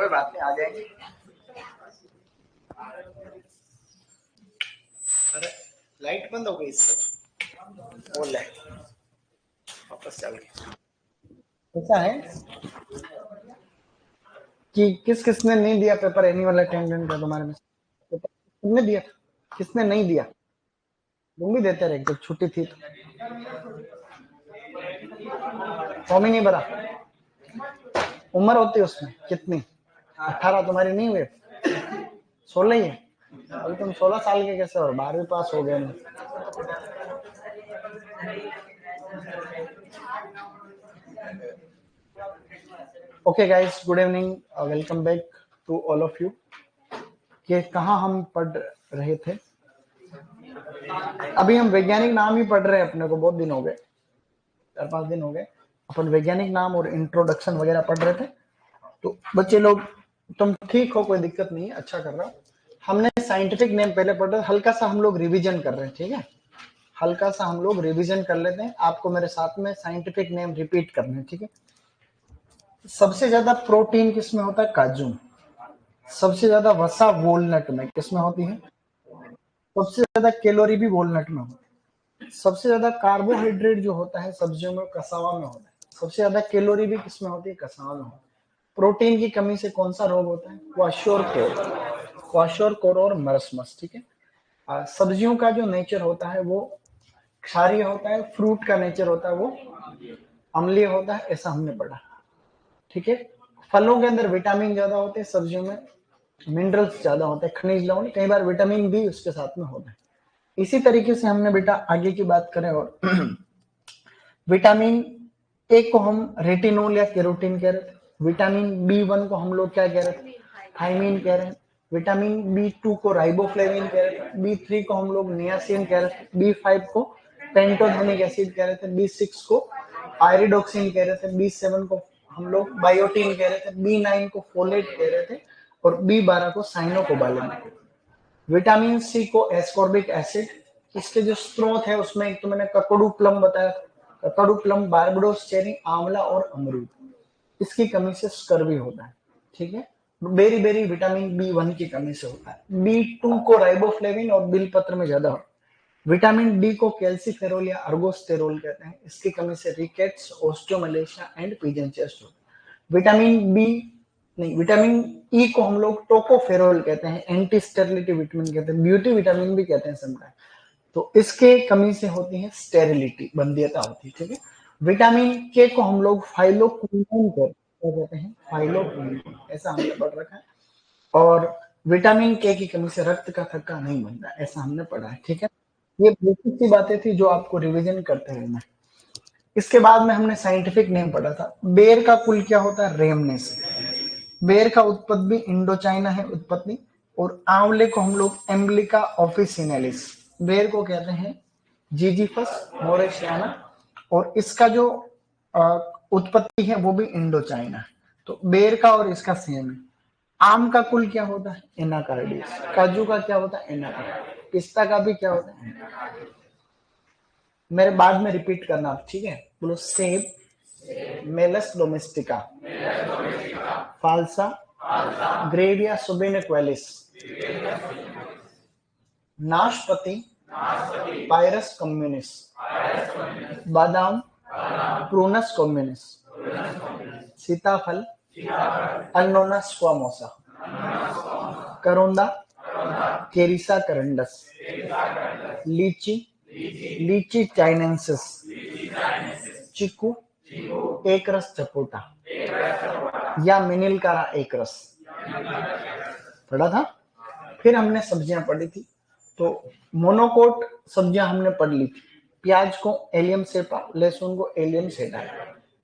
कोई बात नहीं, आ जाएंगे। अरे लाइट बंद हो गई इससे, वो लाइट वापस चल गई। ऐसा है कि किसने नहीं दिया पेपर एनुअल अटेंडेंस का तुम्हारे में? पेपर किसने दिया, किसने नहीं दिया? तुम भी देते रहे जब छुट्टी थी तो। फॉर्म ही नहीं भरा। उम्र होती है उसमें कितनी? 18 तुम्हारी नहीं हुई, 16 ही है। अभी तुम 16 साल के कैसे हो? 12वीं पास हो गए। Okay guys, good evening, welcome back to all of you. कि कहाँ हम पढ़ रहे थे? अभी हम वैज्ञानिक नाम ही पढ़ रहे हैं। अपने को बहुत दिन हो गए, 4-5 दिन हो गए अपन वैज्ञानिक नाम और इंट्रोडक्शन वगैरह पढ़ रहे थे। तो बच्चे लोग तुम ठीक हो, कोई दिक्कत नहीं है, अच्छा कर रहा हो। हमने साइंटिफिक नेम पहले पढ़ रहे, हल्का सा हम लोग रिवीजन कर रहे हैं, ठीक है? हल्का सा हम लोग रिवीजन कर लेते हैं। आपको मेरे साथ में साइंटिफिक नेम रिपीट करने हैं, ठीक है? सबसे ज्यादा प्रोटीन किसमें होता है? काजू। सबसे ज्यादा वसा वॉलनट में किसमें होती है? सबसे ज्यादा कैलोरी भी वॉलनट में होती है। सबसे ज्यादा कार्बोहाइड्रेट जो होता है सब्जियों में, कसावा में होता है। सबसे ज्यादा कैलोरी भी किसमें होती है? कसावा में होती है। प्रोटीन की कमी से कौन सा रोग होता है? क्वाशोरकोर, क्वाशोरकोर और मरस्मस, ठीक है? सब्जियों का जो नेचर होता है वो क्षारीय होता है, फ्रूट का नेचर होता है वो अम्लीय होता है, ऐसा हमने पढ़ा, ठीक है? फलों के अंदर विटामिन ज्यादा होते हैं, सब्जियों में मिनरल्स ज्यादा होते हैं, खनिज लवण, कई बार विटामिन बी उसके साथ में होता है। इसी तरीके से हमने बेटा आगे की बात करें और विटामिन ए को हम रेटिनोल या केरोटीन कह रहे थे। विटामिन बी1 को हम लोग क्या कह रहे थे? थायमीन कह रहे हैं। विटामिन बी2 को राइबोफ्लेविन कह रहे थे। बी3 को हम लोग नियासिन कह रहे थे। बी5 को पेंटोथेनिक एसिड कह रहे थे। बी6 को आयरिडोक्सिन कह रहे थे। बी7 को हम लोग बायोटीन कह रहे थे। बी9 को फोलेट कह रहे थे और बी12 को साइनोकोबालेन। विटामिन सी को एस्कॉर्बिक एसिड। इसके जो स्रोत है उसमें एक तो मैंने ककड़ू प्लम बताया, ककड़ू प्लम, बारबडोस चेरी, आंवला और अमरूद। इसकी कमी से स्कर्वी होता है, ठीक है? बेरी बेरी विटामिन बी1 की कमी से होता है। बी2 को राइबोफ्लेविन और बिलपत्र में ज्यादा होता है। विटामिन डी को कैल्सीफेरोल या अर्गोस्टेरोल कहते हैं। इसकी कमी से rickets, osteomalacia and pigeon chest होता है। विटामिन बी नहीं, विटामिन ई को हम लोग टोकोफेरोल कहते हैं, एंटी स्टेरिलिटी विटामिन कहते हैं, ब्यूटी विटामिन भी कहते हैं समटाइम। तो इसके कमी से होती है स्टेरिलिटी, बंध्यता होती है, ठीक है? विटामिन के को हम लोग फाइलोक्विनोन कहते हैं, फाइलोक्विनोन, ऐसा हमने पढ़ रखा है। और विटामिन के की कमी से रक्त का थक्का नहीं बनता, ऐसा हमने पढ़ा है, ठीक है? ये बेसिक सी बातें थी जो आपको रिवीजन करते रहना। इसके बाद में हमने साइंटिफिक नेम पढ़ा था। बेर का कुल क्या होता है? रेमनेस। बेर का उत्पत्ति भी इंडो चाइना है उत्पत्ति। और आंवले को हम लोग एम्बलिका ऑफिसिनालिस, बेर को कहते हैं जीजीफस मोरेशियाना, और इसका जो उत्पत्ति है वो भी इंडो चाइना है। तो बेर का और इसका सेम है। आम का कुल क्या होता है? एनाकार्डियस। काजू का क्या होता है? एनाकार्डियस। पिस्ता का भी क्या होता है? मेरे बाद में रिपीट करना आप, ठीक है? बोलो, सेब, मेलस डोमेस्टिका, फाल्सा, ग्रेविया सुबिनिक्वेलिस, नाशपति, पायरस कम्युनिस, बादाम, प्रूनस कम्युनिस, सीताफल, अनोना स्क्वामोसा, करोंदा, केरिसा करंडस, लीची, लीची चाइनेंसिस, चिकू, एक रस चपोटा या मिनिलकारा एक रस पढ़ा था। फिर हमने सब्जियां पढ़ी थी। तो मोनोकोट सब्जियां हमने पढ़ ली थी। प्याज को एलियम सेपा, लहसुन को एलियम सेटा,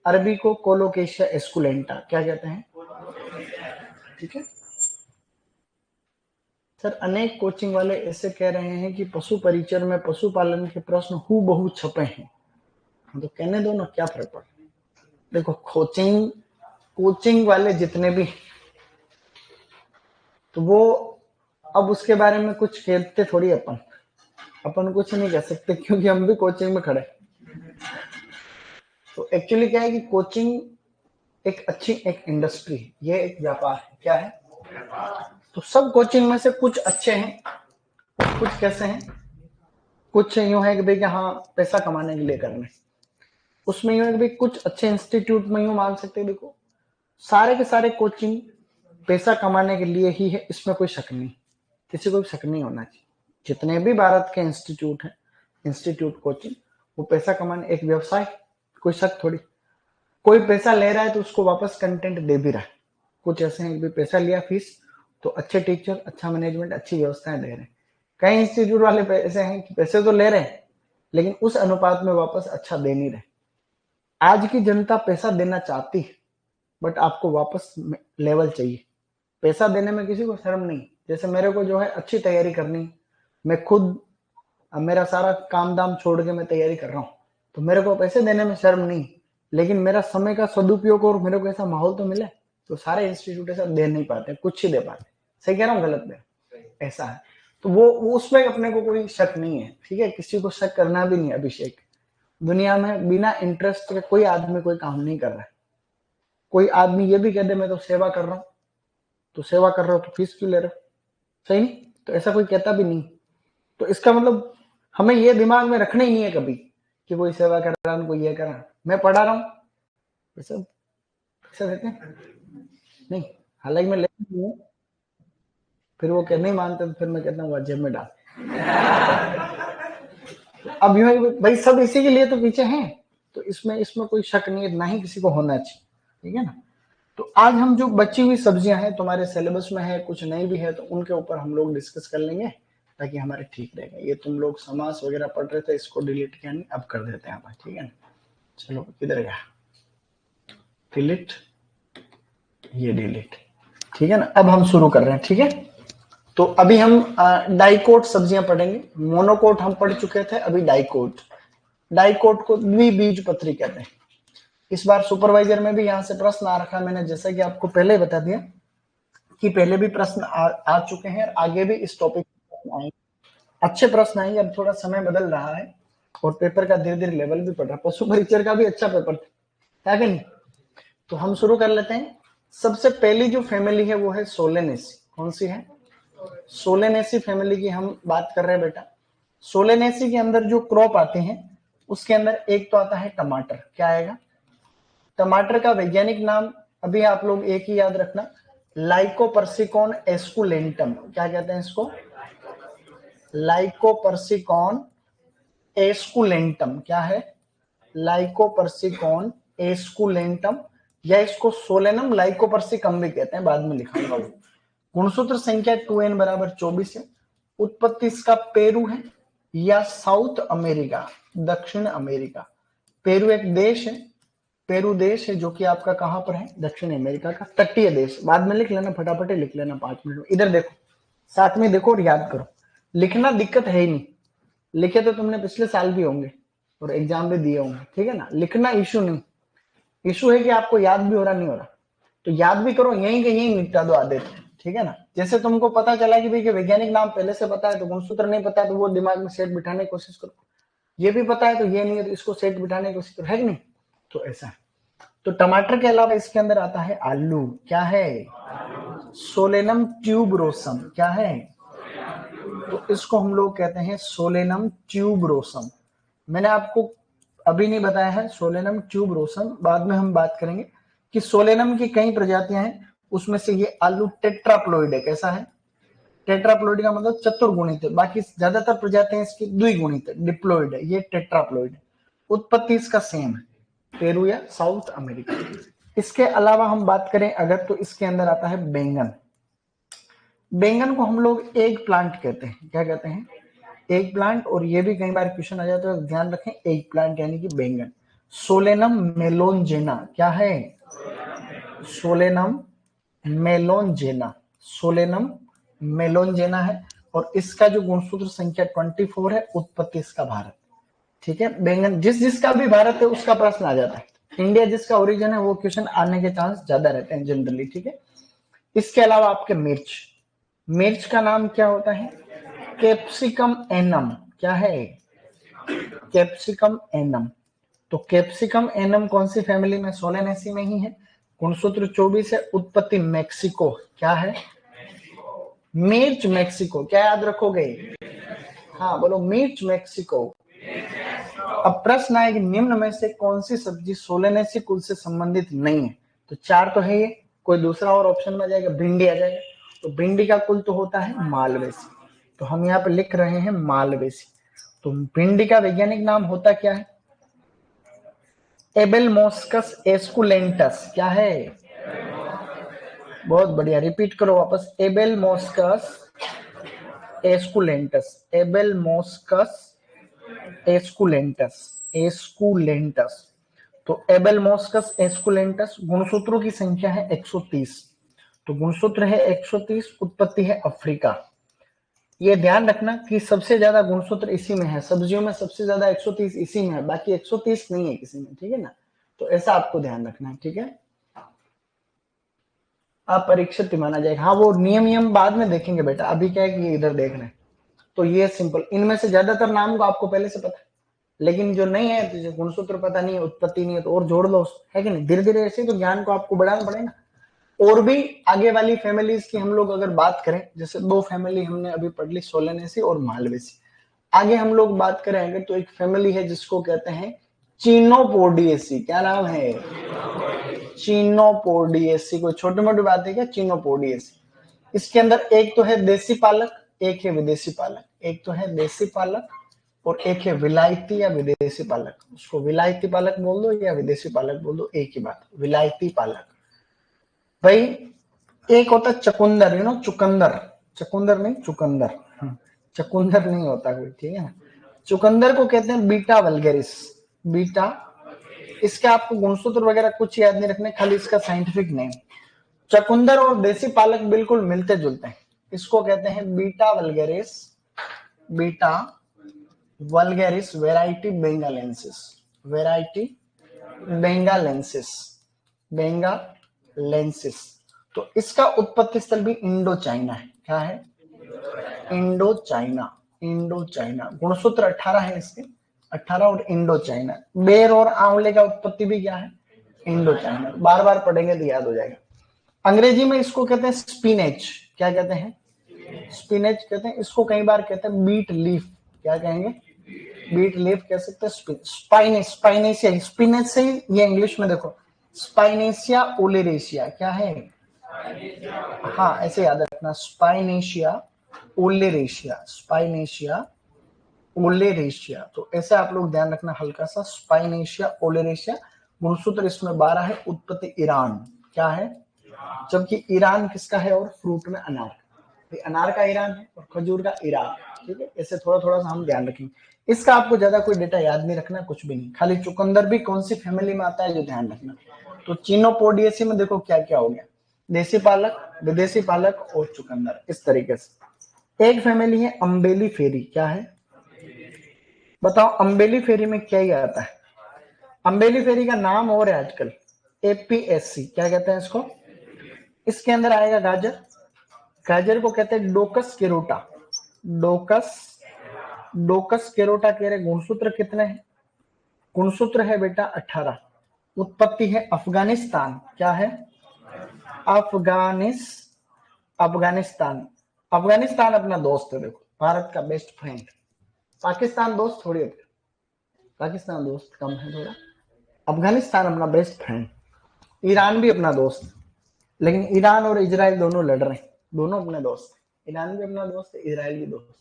अरबी को कोलोकेशिया एस्कुलेंटा क्या कहते हैं, ठीक है? सर अनेक कोचिंग वाले ऐसे कह रहे हैं कि पशु परिचर में पशुपालन के प्रश्न हूबहू छपे हैं। तो कहने दो ना, क्या फर्क पड़ा? देखो, कोचिंग वाले जितने भी, तो वो अब उसके बारे में कुछ कहते थोड़ी, अपन कुछ नहीं कह सकते क्योंकि हम भी कोचिंग में खड़े। तो एक्चुअली क्या है कि कोचिंग एक अच्छी एक इंडस्ट्री, ये एक व्यापार है। क्या है? तो सब कोचिंग में से कुछ अच्छे हैं, कुछ कैसे हैं, कुछ यूं है कि भाई हाँ पैसा कमाने के लिए करने, उसमें यूं है कि भाई कुछ अच्छे इंस्टीट्यूट में यूं मान सकते हैं, देखो सारे के सारे कोचिंग पैसा कमाने के लिए ही है, इसमें कोई शक नहीं, किसी को भी शक नहीं होना चाहिए। जितने भी भारत के इंस्टीट्यूट हैं, इंस्टीट्यूट कोचिंग, वो पैसा कमाने, एक व्यवसाय, कोई शक थोड़ी। कोई पैसा ले रहा है तो उसको वापस कंटेंट दे भी रहा है। कुछ ऐसे हैं कि पैसा लिया फीस, तो अच्छे टीचर, अच्छा मैनेजमेंट, अच्छी व्यवस्थाएं दे रहे हैं। कई इंस्टीट्यूट वाले ऐसे हैं कि पैसे तो ले रहे हैं लेकिन उस अनुपात में वापस अच्छा दे नहीं रहे। आज की जनता पैसा देना चाहती है बट आपको वापस लेवल चाहिए। पैसा देने में किसी को शर्म नहीं। जैसे मेरे को जो है अच्छी तैयारी करनी, मैं खुद मेरा सारा काम दाम छोड़ के मैं तैयारी कर रहा हूँ, तो मेरे को पैसे देने में शर्म नहीं, लेकिन मेरा समय का सदुपयोग और मेरे को ऐसा माहौल तो मिले। तो सारे इंस्टीट्यूट ऐसा दे नहीं पाते, कुछ ही दे पाते। सही कह रहा हूँ गलत में? ऐसा है। तो वो उसमें अपने को कोई शक नहीं है, ठीक है, किसी को शक करना भी नहीं। अभिषेक, दुनिया में बिना इंटरेस्ट के कोई आदमी कोई काम नहीं कर रहा है। कोई आदमी ये भी कह दे मैं तो सेवा कर रहा हूँ, तो सेवा कर रहा हो तो फीस क्यों ले रहे हो? सही नहीं? तो ऐसा कोई कहता भी नहीं। तो इसका मतलब हमें ये दिमाग में रखना ही नहीं है कभी कि कोई सेवा कर रहा है, कोई ये कर रहा है, मैं पढ़ा रहा हूँ पैसा पैसा देते हैं नहीं, हालांकि मैं लेती हूँ, फिर वो कहने नहीं मानते तो फिर मैं कहता हूँ जेब में डाल। अब यूं है भाई सब इसी के लिए तो पीछे हैं, तो इसमें कोई शक नहीं है, ना ही किसी को होना चाहिए, ठीक है ना। तो आज हम जो बची हुई सब्जियां हैं तुम्हारे सिलेबस में है, कुछ नई भी है, तो उनके ऊपर हम लोग डिस्कस कर लेंगे ताकि हमारे ठीक रहेगा। ये तुम लोग समास वगैरह पढ़ रहे थे, इसको डिलीट किया नहीं, अब कर देते हैं आप, ठीक है ना। चलो किधर गया, डिलीट, ये डिलीट, ठीक है ना। अब हम शुरू कर रहे हैं, ठीक है। तो अभी हम डाइकोट सब्जियां पढ़ेंगे। मोनोकोट हम पढ़ चुके थे, अभी डाइकोट। डाइकोट को द्विबीजपत्री कहते हैं। इस बार सुपरवाइजर में भी यहाँ से प्रश्न आ रखा है, मैंने जैसा कि आपको पहले बता दिया कि पहले भी प्रश्न आ चुके हैं और आगे भी इस टॉपिक आएंगे, अच्छे प्रश्न आएंगे। अब थोड़ा समय बदल रहा है और पेपर का धीरे धीरे लेवल भी बढ़ रहा है। पशु परीक्षर का भी अच्छा पेपर था कि नहीं। तो हम शुरू कर लेते हैं। सबसे पहली जो फैमिली है वो है सोलेनेसी। कौन सी है? सोलेनेसी फैमिली की हम बात कर रहे हैं बेटा। सोलेनेसी के अंदर जो क्रॉप आते हैं उसके अंदर एक तो आता है टमाटर। क्या आएगा? टमाटर का वैज्ञानिक नाम अभी आप लोग एक ही याद रखना, लाइकोपर्सिकॉन एस्कुलेंटम। क्या कहते हैं इसको? लाइकोपर्सिकॉन एस्कुलेंटम। क्या है? लाइकोपर्सिकॉन एस्कुलेंटम, या इसको सोलेनम लाइकोपर्सिकम भी कहते हैं, बाद में लिखाऊंगा वो। गुणसूत्र संख्या 2n बराबर 24 है। उत्पत्ति इसका पेरू है या साउथ अमेरिका, दक्षिण अमेरिका। पेरू एक देश है, पेरू देश है जो कि आपका कहां पर है? दक्षिण अमेरिका का तटीय देश। बाद में लिख लेना, फटाफट लिख लेना 5 मिनट में। इधर देखो, साथ में देखो और याद करो। लिखना दिक्कत है ही नहीं, लिखे तो तुमने पिछले साल भी होंगे और एग्जाम भी दिए होंगे, ठीक है ना। लिखना इशू नहीं, इशू है कि आपको याद भी हो रहा नहीं हो रहा। तो याद भी करो, यहीं के यहीं निपटा दो आधे, ठीक है ना। जैसे तुमको पता चला कि भाई वैज्ञानिक नाम पहले से पता है तो गुणसूत्र नहीं पता है तो वो दिमाग में सेट बिठाने की कोशिश करो। ये भी पता है तो ये नहीं है तो इसको सेट बिठाने की कोशिश करो, है कि नहीं। तो ऐसा है। तो टमाटर के अलावा इसके अंदर आता है आलू। क्या है? Solanum tuberosum. क्या है? तो इसको हम लोग कहते हैं सोलेनम ट्यूबरोसम। मैंने आपको अभी नहीं बताया है सोलेनम ट्यूबरोसम, बाद में हम बात करेंगे कि सोलेनम की कई प्रजातियां हैं, उसमें से ये आलू टेट्राप्लोइड है। कैसा है? टेट्राप्लोइड का मतलब चतुर्गुणित है, बाकी ज्यादातर प्रजातियां इसकी द्विगुणित है, डिप्लोइड है, ये टेट्राप्लोइड है। उत्पत्ति इसका सेम है, पेरू या साउथ अमेरिका। इसके अलावा हम बात करें अगर, तो इसके अंदर आता है बैंगन। बैंगन को हम लोग एग प्लांट कहते हैं। क्या कहते हैं? Egg plant. और ये भी कई बार क्वेश्चन आ जाता है, ध्यान रखें, एग प्लांट यानी कि बैंगन। सोलेनम मेलोनजेना। क्या है? सोलेनम मेलोनजेना, सोलेनम मेलोनजेना है। और इसका जो गुणसूत्र संख्या 24 है। उत्पत्ति इसका भारत, ठीक है। बैंगन जिसका भी भारत है उसका प्रश्न आ जाता है, इंडिया जिसका ओरिजिन है वो क्वेश्चन आने के चांस ज्यादा रहते हैं जनरली, ठीक है। इसके अलावा आपके मिर्च, मिर्च का नाम क्या होता है? Capsicum annuum. क्या है? Capsicum annuum. तो कैप्सिकम एनम कौन सी फैमिली में? सोलेनेसी में ही है। गुणसूत्र 24 है, उत्पत्ति मैक्सिको, क्या है? मिर्च मैक्सिको, क्या याद रखोगे? हाँ बोलो, मिर्च मैक्सिको। अब प्रश्न आए कि निम्न में से कौन सी सब्जी सोलेनेसी कुल से संबंधित नहीं है? तो 4 तो है ये, कोई दूसरा और ऑप्शन में जाएगा? भिंडी आ जाएगा। तो भिंडी का कुल तो होता है मालवेसी, तो हम यहाँ पे लिख रहे हैं मालवेसी। तो भिंडी का वैज्ञानिक नाम होता क्या है? एबेलमोस्कस एस्कुलेंटस, क्या है? बहुत बढ़िया, रिपीट करो वापस, एबेलमोस्कस एस्कुलेंटस, एबेलमोस्कस एस्कुलेंटस, एस्कुलेंटस। तो एबेलमोस्कस एस्कुलेंटस, गुणसूत्रों की संख्या है 130। तो गुणसूत्र है 130, उत्पत्ति है अफ्रीका। ये ध्यान रखना कि सबसे ज्यादा गुणसूत्र इसी में है, सब्जियों में सबसे ज्यादा 130 इसी में है, बाकी 130 नहीं है किसी में, ठीक है ना? तो ऐसा आपको ध्यान रखना है, ठीक है? अपरीक्षित माना जाएगा। हाँ वो नियम बाद में देखेंगे बेटा, अभी क्या है कि इधर देख रहे हैं। तो ये सिंपल, इनमें से ज्यादातर नाम को आपको पहले से पता है, लेकिन जो नहीं है, तो गुणसूत्र पता नहीं है, उत्पत्ति नहीं है, तो और जोड़ लो, है कि नहीं? धीरे धीरे ऐसे तो ज्ञान को आपको बढ़ाना पड़ेगा। और भी आगे वाली फैमिलीज की हम लोग अगर बात करें, जैसे 2 फैमिली हमने अभी पढ़ ली, सोलेनेसी और मालवेसी। आगे हम लोग बात करेंगे तो एक फैमिली है जिसको कहते हैं चीनोपोडियेसी। क्या नाम है? चीनोपोडियेसी। कोई छोटी मोटी बात है क्या? चीनोपोडियेसी। इसके अंदर एक तो है देसी पालक, एक है विदेशी पालक। एक तो है देसी पालक और एक है विलायती या विदेशी पालक। उसको विलायती पालक बोल दो या विदेशी पालक बोल दो, एक ही बात, विलायती पालक। भाई एक होता है चकुंदर, यू नो, चुकंदर, चकुंदर नहीं, चुकंदर, चकुंदर नहीं होता कोई, ठीक है ना? चुकंदर को कहते हैं बीटा वल्गेरिस, बीटा। इसके आपको गुणसूत्र वगैरह कुछ याद नहीं रखने, खाली इसका साइंटिफिक नेम। चकुंदर और देसी पालक बिल्कुल मिलते जुलते हैं, इसको कहते हैं beta vulgaris, beta vulgaris variety benghalensis, variety benghalensis, benghalensis. तो इसका उत्पत्ति स्थल भी इंडो चाइना है। क्या है? Indo China, Indo China. गुणसूत्र 18 है इसके, 18, और इंडो चाइना। बेर और आंवले का उत्पत्ति भी क्या है? Indo China. बार बार पढ़ेंगे तो याद हो जाएगा। अंग्रेजी में इसको कहते हैं स्पिनेच। क्या कहते हैं? स्पिनेच कहते हैं। इसको कई बार कहते हैं बीट लीफ। क्या कहेंगे? बीट लीफ कह सकते हैं। स्पाइनेसिया, स्पिनेच से ये इंग्लिश में देखो, स्पाइनेसिया ओलेरेशिया। क्या है? हाँ ऐसे याद रखना, स्पाइनेशिया ओलेरेशिया, स्पाइनेशिया ओलेरेशिया। तो ऐसे आप लोग ध्यान रखना हल्का सा, स्पाइनेशिया ओलेरेशिया। गुणसूत्र इसमें 12 है, उत्पत्ति ईरान। क्या है? जबकि ईरान किसका है? और फ्रूट में अनार, अनार का ईरान है और खजूर का ईरान, ठीक है? ऐसे थोड़ा थोड़ा सा हम ध्यान रखेंगे। इसका आपको ज्यादा कोई डेटा याद नहीं रखना, कुछ भी नहीं, खाली चुकंदर भी कौन सी फैमिली में आता है जो ध्यान रखना। तो चीनोपोडियेसी में देखो क्या क्या हो गया, देसी पालक, विदेशी पालक और चुकंदर, इस तरीके से। एक फैमिली है अम्बेली फेरी। क्या है? बताओ अम्बेली फेरी में क्या ही आता है? अम्बेली फेरी का नाम और है आजकल, एपीएससी। क्या कहते हैं इसको? इसके अंदर आएगा गाजर, गाजर को कहते हैं डोकस केरोटा, डोकस, डोकस केरोटा कह रहे। गुणसूत्र कितने हैं? गुणसूत्र है बेटा 18, उत्पत्ति है अफगानिस्तान। क्या है? अफगानिस्तान। अफगानिस्तान अपना दोस्त है, देखो, भारत का बेस्ट फ्रेंड। पाकिस्तान दोस्त थोड़ी होती है, पाकिस्तान दोस्त कम है थोड़ा, अफगानिस्तान अपना बेस्ट फ्रेंड। ईरान भी अपना दोस्त, लेकिन ईरान और इजराइल दोनों लड़ रहे हैं, दोनों अपने दोस्त। ईरान भी अपना दोस्त है, इजराइल भी दोस्त।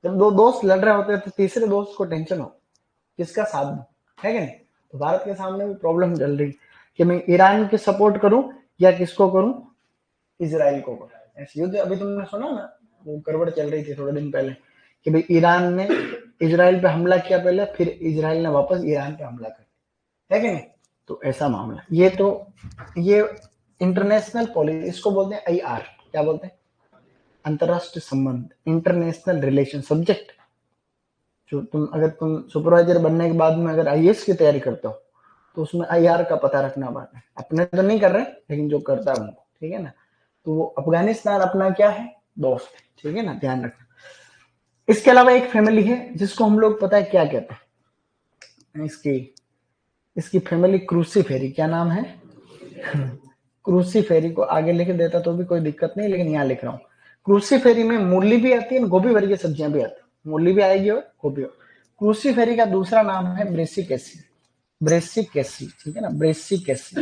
जब 2 दोस्त लड़ रहे होते हैं तो तीसरे दोस्त को टेंशन हो किसका साथ दूं, है कि नहीं? तो भारत के सामने भी प्रॉब्लम चल रही कि मैं ईरान के सपोर्ट करूं या किसको करूं, इजराइल को करूं। ऐसे युद्ध अभी तुमने सुना ना, वो गड़बड़ चल रही थी थोड़े दिन पहले कि भाई ईरान ने इजराइल पे हमला किया पहले, फिर इजराइल ने वापस ईरान पे हमला कर, है कि नहीं? तो ऐसा मामला ये इंटरनेशनल पॉलिसी, इसको बोलते हैं IR। क्या बोलते हैं? अंतरराष्ट्रीय संबंध, इंटरनेशनल रिलेशन सब्जेक्ट। जो अगर तुम सुपरवाइजर बनने के बाद में अगर IAS की तैयारी करते हो तो उसमें IR का पता रखना बात है। अपने तो नहीं कर रहे, लेकिन जो करता है उनको, ठीक है ना? तो वो अफगानिस्तान अपना क्या है? दोस्त, ठीक है ना? ध्यान रखना। इसके अलावा एक फैमिली है जिसको हम लोग पता है क्या कहते हैं, इसकी फैमिली क्रूसीफेरी। क्या नाम है? क्रूसीफेरी को आगे लिख देता तो भी कोई दिक्कत नहीं, लेकिन यहाँ लिख रहा हूँ। क्रूसीफेरी में मूली भी आती है, गोभी वर्गीय सब्जियां भी आती है, मूली भी आएगी और गोभी। क्रूसीफेरी का दूसरा नाम है ब्रेसिकेसी, ब्रेसिकेसी, ठीक है ना, ब्रेसिकेसी।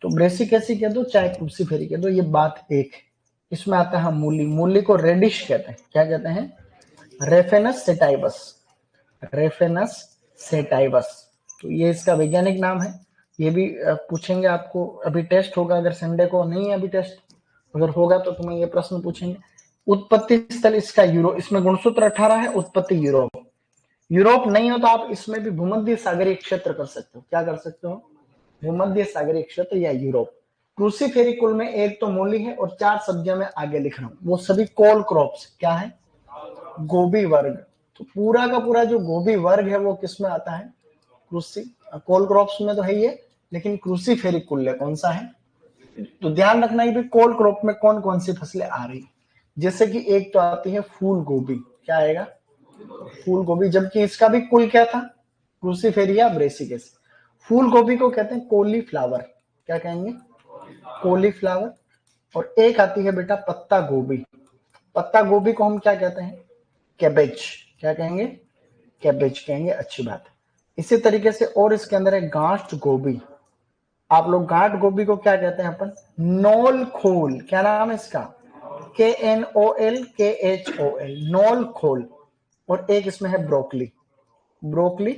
तो ब्रेसिकेसी कह दो चाहे क्रूसीफेरी कह दो, ये बात एक है। इसमें आता है मूली, मूली को रेडिश कहते हैं, क्या कहते हैं, रेफेनस सेटाइवस, रेफेनस सेटाइवस। तो ये इसका वैज्ञानिक नाम है। ये भी पूछेंगे आपको, अभी टेस्ट होगा, अगर संडे को नहीं है अभी टेस्ट, अगर होगा तो तुम्हें ये प्रश्न पूछेंगे। उत्पत्ति स्थल इसका यूरोप, इसमें गुणसूत्र 18 है, उत्पत्ति यूरोप। यूरोप नहीं हो तो आप इसमें भी भूमध्य सागरीय क्षेत्र कर सकते हो, क्या कर सकते हो, भूमध्य सागरीय क्षेत्र या यूरोप। क्रूसीफेरी कुल में एक तो मूली है और 4 सब्जियां मैं आगे लिख रहा हूं, वो सभी कोल क्रॉप्स, क्या है, गोभी वर्ग। तो पूरा का पूरा जो गोभी वर्ग है वो किस में आता है, क्रूसी, कोल क्रॉप्स में तो है ही है, लेकिन क्रूसीफेरी कुल है कौन सा है। तो ध्यान रखना है कि कोल क्रॉप में कौन कौन सी फसलें आ रही, जैसे कि एक तो आती है फूल गोभी, क्या आएगा, फूल गोभी, जबकि इसका भी कुल क्या था, क्रूसीफेरिया ब्रेसिकेस। फूल गोभी को कहते हैं कोलीफ्लावर, क्या कहेंगे, कोलीफ्लावर। और एक आती है बेटा पत्ता गोभी, पत्ता गोभी को हम क्या कहते हैं, कैबेज, क्या कहेंगे, कैबेज कहेंगे, अच्छी बात है। इसी तरीके से और इसके अंदर है गांठ गोभी, आप लोग गांठ गोभी को क्या कहते हैं अपन, नोल खोल, क्या नाम है इसका, KNOLKHOL, नोल खोल। और एक इसमें है ब्रोकली, ब्रोकली।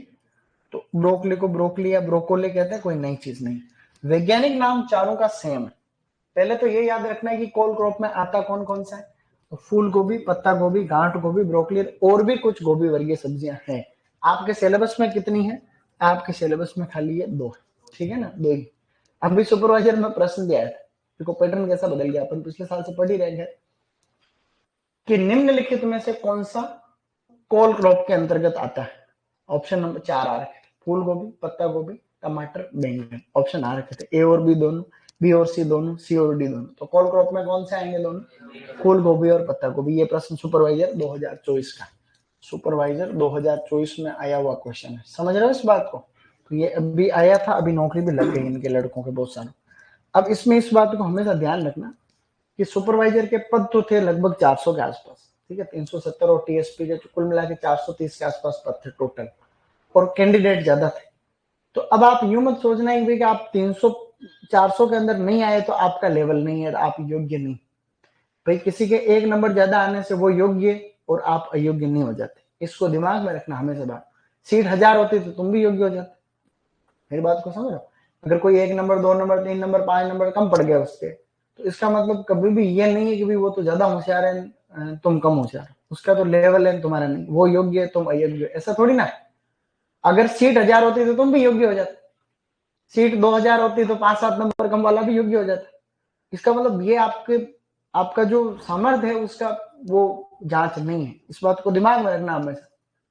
तो ब्रोकली को ब्रोकली या ब्रोकोली कहते हैं, कोई नई चीज नहीं। वैज्ञानिक नाम चारों का सेम है। पहले तो ये याद रखना है कि कोल क्रॉप में आता कौन कौन सा है, तो फूल गोभी, पत्ता गोभी, गांठ गोभी, ब्रोकली, और भी कुछ गोभी वर्गीय सब्जियां हैं। आपके सिलेबस में कितनी है, आपके सिलेबस में खाली ये 2 है, ठीक है ना, 2 ही। अभी सुपरवाइजर में प्रश्न दिया है, देखो पैटर्न कैसा बदल गया, अपन पिछले साल से पढ़ ही रहे हैं कि निम्नलिखित में से कौन सा कोल क्रॉप के अंतर्गत आता है। ऑप्शन नंबर 4 आ रखे थे, फूल गोभी, पत्ता गोभी, टमाटर, बैंगन, ऑप्शन आ रखे थे, ए और बी दोनों, बी और सी दोनों, सी और डी दोनों। तो कोल क्रॉप में कौन से आएंगे दोनों, फूल गोभी और पत्ता गोभी। ये प्रश्न सुपरवाइजर 2024 का, सुपरवाइजर 2024 में आया हुआ क्वेश्चन है, समझ रहे हो इस बात को। तो ये अभी आया था, अभी नौकरी भी लग गई इनके लड़कों के बहुत सारे। अब इसमें इस बात को हमेशा ध्यान रखना कि सुपरवाइजर के पद तो थे लगभग 400 के आसपास, ठीक है, 370 और टीएसपी के कुल मिला के 430 के आसपास पद थे टोटल, और कैंडिडेट ज्यादा थे। तो अब आप यूं मत सोचना है कि आप 300 400 के अंदर नहीं आए तो आपका लेवल नहीं है, आप योग्य नहीं। भाई किसी के एक नंबर ज्यादा आने से वो योग्य और आप अयोग्य नहीं हो जाते, इसको दिमाग में रखना हमेशा बात। सीट 1000 होती तो तुम भी योग्य हो जाते, मेरी बात को समझो। अगर कोई 1 नंबर 2 नंबर 3 नंबर 5 नंबर कम पड़ गया उसके, तो इसका मतलब कभी भी ये नहीं है कि वो तो ज्यादा होशियार है तुम कम होशियार, उसका तो लेवल है तुम्हारा नहीं, वो योग्य है तुम अयोग्य, ऐसा थोड़ी ना। अगर सीट 1000 होती तो तुम भी योग्य हो जाते, सीट 2000 होती तो 5-7 नंबर कम वाला भी योग्य हो जाता। इसका मतलब ये आपके, आपका जो सामर्थ्य है उसका वो जांच नहीं है, इस बात को दिमाग में रखना हमेशा,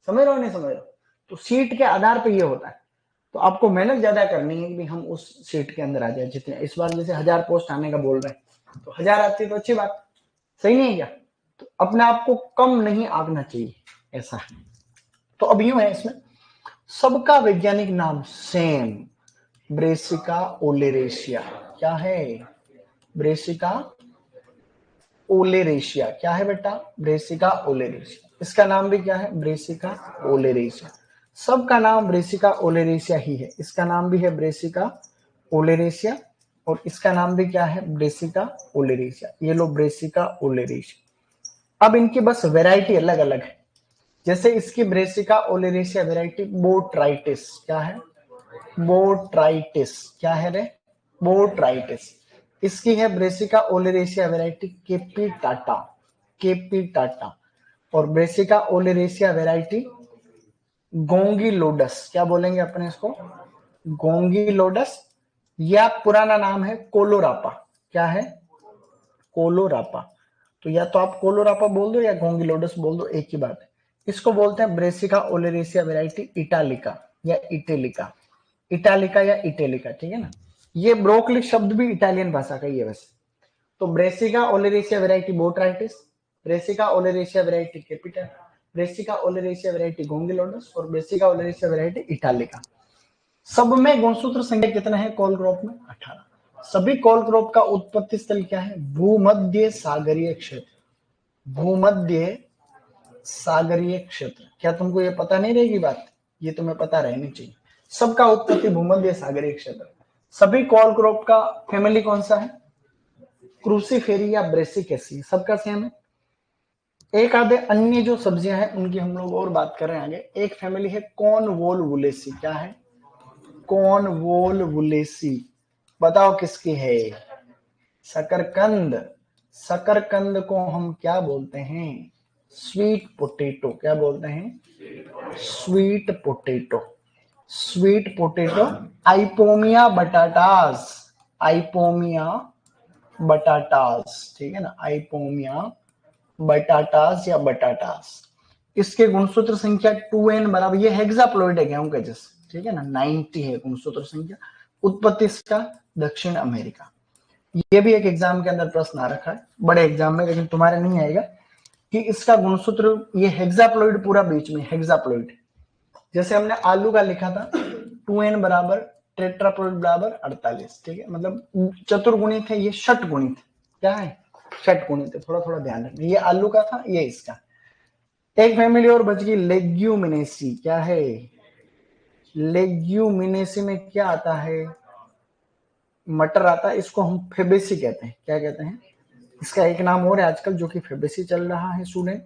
समझ रहे हो नहीं समझ रहे हो। तो सीट के आधार पर ये होता है, तो आपको मेहनत ज्यादा करनी है कि हम उस सीट के अंदर आ जाए जितने इस बार, जैसे 1000 पोस्ट आने का बोल रहे हैं, तो 1000 आती तो अच्छी बात, सही नहीं है क्या। तो अपने आप को कम नहीं आंकना चाहिए, ऐसा है। तो अब यूं है, इसमें सबका वैज्ञानिक नाम सेम, ब्रेसिका ओलेरेशिया, क्या है, ब्रेसिका ओलेरेशिया, क्या है बेटा, ब्रेसिका ओलेरेशिया। इसका नाम भी क्या है, ब्रेसिका ओलेरेशिया। सबका नाम ब्रेसिका ओलेरेशिया ही है, इसका नाम भी है ब्रेसिका ओलेरेशिया, और इसका नाम भी क्या है, ब्रेसिका ओलेरेशिया। ये लो ब्रेसिका ओलेरेशिया। अब इनकी बस वैरायटी अलग अलग है, जैसे इसकी ब्रेसिका ओलेरेशिया वैरायटी बोट्राइटिस, क्या है, बोट्राइटिस, क्या है रे, बोट्राइटिस। इसकी है ब्रेसिका ओलेरेशिया वैरायटी केपीटाटा, केपीटाटा। और ब्रेसिका ओलेरेशिया वैरायटी गोंगिलोडस, क्या बोलेंगे अपने इसको, गोंगिलोडस, या पुराना नाम है कोलोरापा, क्या है, कोलोरापा। तो या तो आप कोलोरापा बोल दो या गोंगिलोडस बोल दो, एक ही बात है। इसको बोलते हैं ब्रेसिका ओलेरेशिया वैरायटी इटालिका या इटेलिका, इटालिका या इटेलिका, ठीक है ना। ये ब्रोकली शब्द भी इटालियन भाषा का ही है वैसे। तो Brassica oleracea variety botrytis, Brassica oleracea variety capitata, Brassica oleracea variety gongylodes, और ब्रेसिका ओलेरेशिया वैरायटी इटालिका। सब में गुणसूत्र संख्या कितना है कोल क्रॉप में, 18। सभी कॉल क्रॉप का उत्पत्ति स्थल क्या है? भूमध्य सागरीय क्षेत्र। भूमध्य सागरीय क्षेत्र। क्या तुमको ये पता नहीं रहेगी बात? ये तुम्हें पता रहनी चाहिए। सबका उत्पत्ति भूमध्य सागरीय क्षेत्र। सभी कॉल क्रॉप का फैमिली कौन सा है? क्रूसीफेरी या ब्रेसिकेसी। सबका सेम है। एक आधे अन्य जो सब्जियां हैं उनकी हम लोग और बात कर रहे हैं आगे। एक फैमिली है कॉर्नवोल्वुलेसी। क्या है? कॉर्नवोल्वुलेसी। बताओ किसकी है? शकरकंद। शकरकंद को हम क्या बोलते हैं? Sweet potato. क्या बोलते हैं? Sweet potato. Sweet potato. Ipomoea batatas. Ipomoea batatas. ठीक है ना? आइपोमिया बटाटास या बटाटास। इसके गुणसूत्र संख्या 2n बराबर, ये हेक्साप्लॉइड है गेहूं के जैसे। ठीक है ना? 90 है गुणसूत्र संख्या। उत्पत्ति इसका दक्षिण अमेरिका। ये भी एक एग्जाम के अंदर प्रश्न आ रखा है, बड़े एग्जाम में, लेकिन तुम्हारे नहीं आएगा कि इसका गुणसूत्र ये हेक्साप्लॉइड पूरा बीच में हेक्साप्लॉइड। जैसे हमने आलू का लिखा था 2n बराबर टेट्राप्लॉइड बराबर 48। ठीक है? मतलब चतुर्गुणित है, ये षटगुणित। क्या है? षटगुणित है। थोड़ा थोड़ा ध्यान रखना। ये आलू का था, ये इसका। एक फैमिली और बच गई, लेग्यूमिनेसी। क्या है? लेग्यूमिनेसी में क्या आता है? मटर आता है। इसको हम फेबेसी कहते हैं। क्या कहते हैं? इसका एक नाम और है आजकल जो कि फेबेसी चल रहा है स्टूडेंट।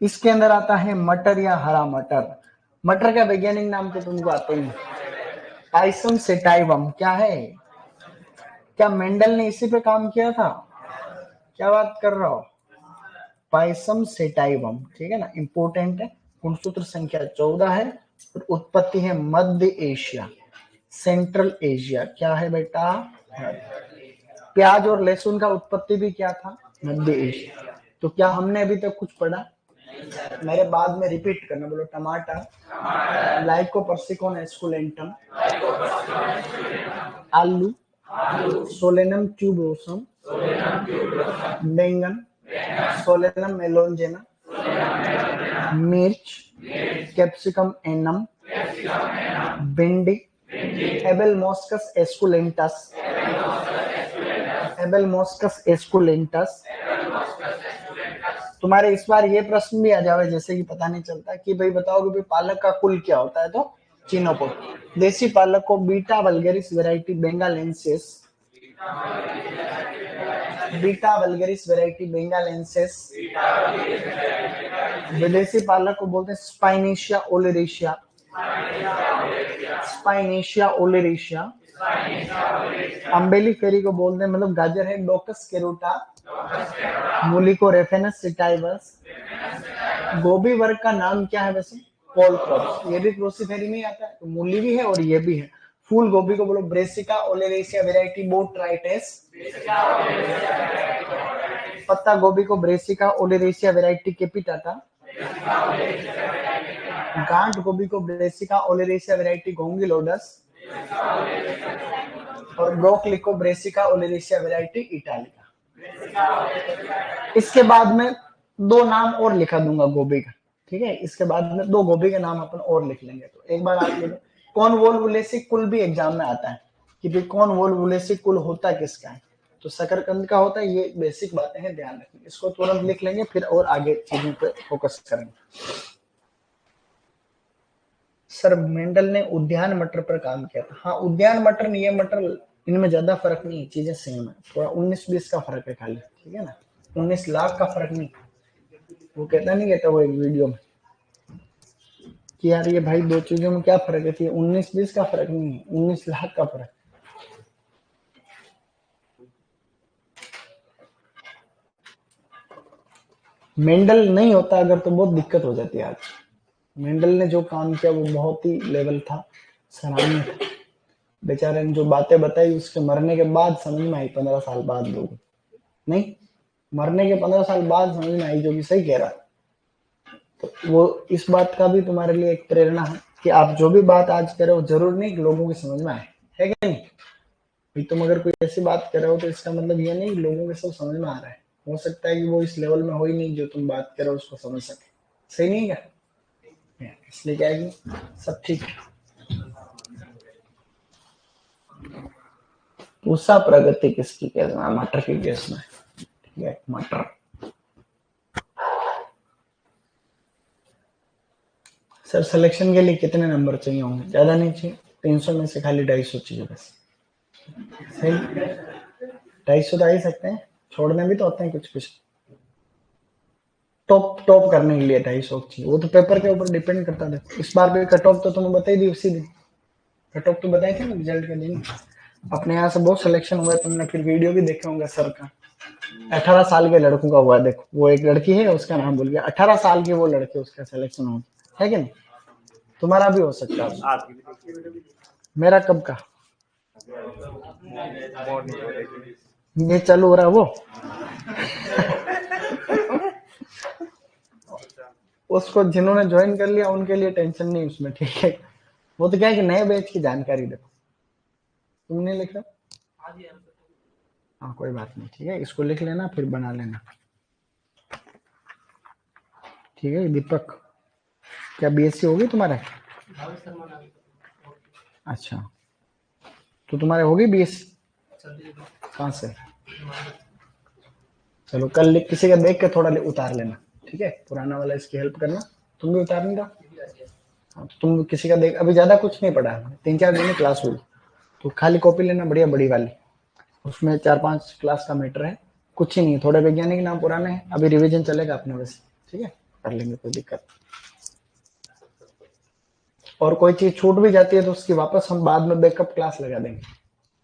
इसके अंदर आता है मटर या हरा मटर। मटर का वैज्ञानिक नाम तो तुमको आता ही है, पाइसम सेटाइवम। क्या है? क्या मेंडल ने इसी पे काम किया था? क्या बात कर रहा हो? Pisum sativum. ठीक है ना? इंपोर्टेंट है। गुणसूत्र संख्या 14 है और उत्पत्ति है मध्य एशिया, सेंट्रल एशिया। क्या है बेटा? प्याज और लहसुन का उत्पत्ति भी क्या था? मध्य एशिया। तो क्या हमने अभी तक कुछ पढ़ा? मेरे बाद में रिपीट करना। बोलो टमाटर, लाइको पर्सिकोन एस्कुलेंटम, आलू, सोलेनम ट्यूबरोसम, बैंगन, सोलेनम मेलोंजेना, मिर्च, कैप्सिकम एनम, भिंडी, एबेल मॉस्कस एस्कुलेंटस, एबेल मॉस्कस एस्कुलेंटस। तुम्हारे इस बार ये प्रश्न भी आ जावे जैसे कि पता नहीं चलता कि भाई बताओ कि भाई पालक का कुल क्या होता है? तो चिनोपोड। देसी पालक को beta vulgaris variety benghalensis, beta vulgaris variety benghalensis. विदेशी पालक को बोलते हैं स्पाइनेशिया ओलेरेशिया, स्पाइनेशिया ओलेरेशिया। अम्बेली फेरी को बोलते हैं, मतलब गाजर है, डोकस केरोटा, मूली को रेफेनस सिटाइवस। गोभी वर्ग का नाम क्या है वैसे? Call crops. ये भी क्रोसीफेरी में ही आता है, तो मूली भी है और ये भी है। फूल गोभी को बोलो ब्रेसिका ओलेरेशिया वैरायटी बोट्राइटिस। पत्ता गोभी को ब्रेसिका ओलेरेशिया वैरायटी कैपिटाटा। गांठ गोभी को ब्रेसिका ओलेरेशिया वैरायटी गोंगिलोडस। और ब्रोकली को ब्रेसिका ओलेरेशिया वैरायटी इटालिका। इसके बाद में दो नाम और लिखा दूंगा गोभी का। ठीक है? इसके बाद में दो गोभी के नाम अपन और लिख लेंगे। तो एक बार आप लिखो, कॉर्नवोल्वुलेसी कुल भी एग्जाम में आता है कि भाई कॉर्नवोल्वुलेसी कुल होता किसका है? तो शकरकंद का होता है। ये बेसिक बातें हैं, ध्यान रखना। इसको तुरंत लिख लेंगे, फिर और आगे चीजों पे फोकस करेंगे। सर मेंडल ने उद्यान मटर पर काम किया था। हाँ, उद्यान मटर, ये मटर, इनमें ज्यादा फर्क नहीं है, चीजें सेम है। थोड़ा 19-20 का फर्क है खाली। ठीक है ना? 19 लाख का फर्क नहीं। वो कहता नहीं, कहता वो एक वीडियो में कि यार ये भाई दो चीजों में क्या फर्क है? 19-20 का फर्क नहीं है, 19 लाख का फर्क। मेंडल नहीं होता अगर तो बहुत दिक्कत हो जाती है आज। मेंडल ने जो काम किया वो बहुत ही लेवल था, सराहनीय था। बेचारे ने जो बातें बताई उसके मरने के बाद समझ में आई, 15 साल बाद लोग नहीं, मरने के 15 साल बाद समझ में आई, जो कि सही कह रहा है। तो वो इस बात का भी तुम्हारे लिए एक प्रेरणा है कि आप जो भी बात आज कर रहे हो जरूर नहीं कि लोगों की समझ में आए, है कि नहीं? भाई तुम अगर कोई ऐसी बात कर रहे हो तो इसका मतलब ये नहीं लोगों के सब समझ में आ रहा है। हो सकता है कि वो इस लेवल में हो ही नहीं जो तुम बात कर रहे हो उसको समझ सके। सही नहीं क्या? इसलिए क्या है कि सब ठीक है। पूसा प्रगति किसकी केस में? मटर की केस में। ठीक है, मटर। सर सिलेक्शन के लिए कितने नंबर चाहिए होंगे? ज्यादा नहीं चाहिए, 300 में से खाली 250 चाहिए बस। सही, 250 तो आ ही सकते हैं, छोड़ने भी तो होते हैं कुछ कुछ। टॉप टॉप करने के लिए 250 चाहिए, वो तो पेपर के ऊपर डिपेंड करता है। इस बार भी कट ऑफ तो तुम्हें बताई दी उसी दिन, कट ऑफ तो बताई थी ना रिजल्ट के दिन। अपने यहाँ से बहुत सिलेक्शन हुआ, तुमने फिर वीडियो भी देखे होंगे सर का। 18 साल के लड़कों का हुआ, देखो वो एक लड़की है, उसका नाम भूल गया, 18 साल की वो लड़की, उसका सिलेक्शन हो है कि नहीं? तुम्हारा भी हो सकता है। मेरा कब का? ये चालू हो रहा है वो। उसको जिन्होंने ज्वाइन कर लिया उनके लिए टेंशन नहीं उसमें, ठीक है। वो तो क्या है कि नए बैच की जानकारी देखो, तुमने लिखा। हाँ कोई बात नहीं, ठीक है, इसको लिख लेना फिर बना लेना। ठीक है दीपक, क्या बीएससी होगी तुम्हारे? अच्छा, तो तुम्हारे होगी बीएससी? कहाँ से? चलो कल किसी का देख के थोड़ा उतार लेना, ठीक है, पुराना वाला, इसकी हेल्प करना। तुम भी उतारने का। हाँ, तो तुम किसी का देख, अभी ज्यादा कुछ नहीं पढ़ा है, 3-4 दिन में क्लास हुई, तो खाली कॉपी लेना बढ़िया बड़ी वाली, उसमें 4-5 क्लास का मैटर है, कुछ ही नहीं है, थोड़े वैज्ञानिक नाम पुराने हैं, अभी रिवीजन चलेगा अपने वैसे, ठीक है, कर लेंगे, कोई दिक्कत। और कोई चीज छूट भी जाती है तो उसकी वापस हम बाद में बैकअप क्लास लगा देंगे।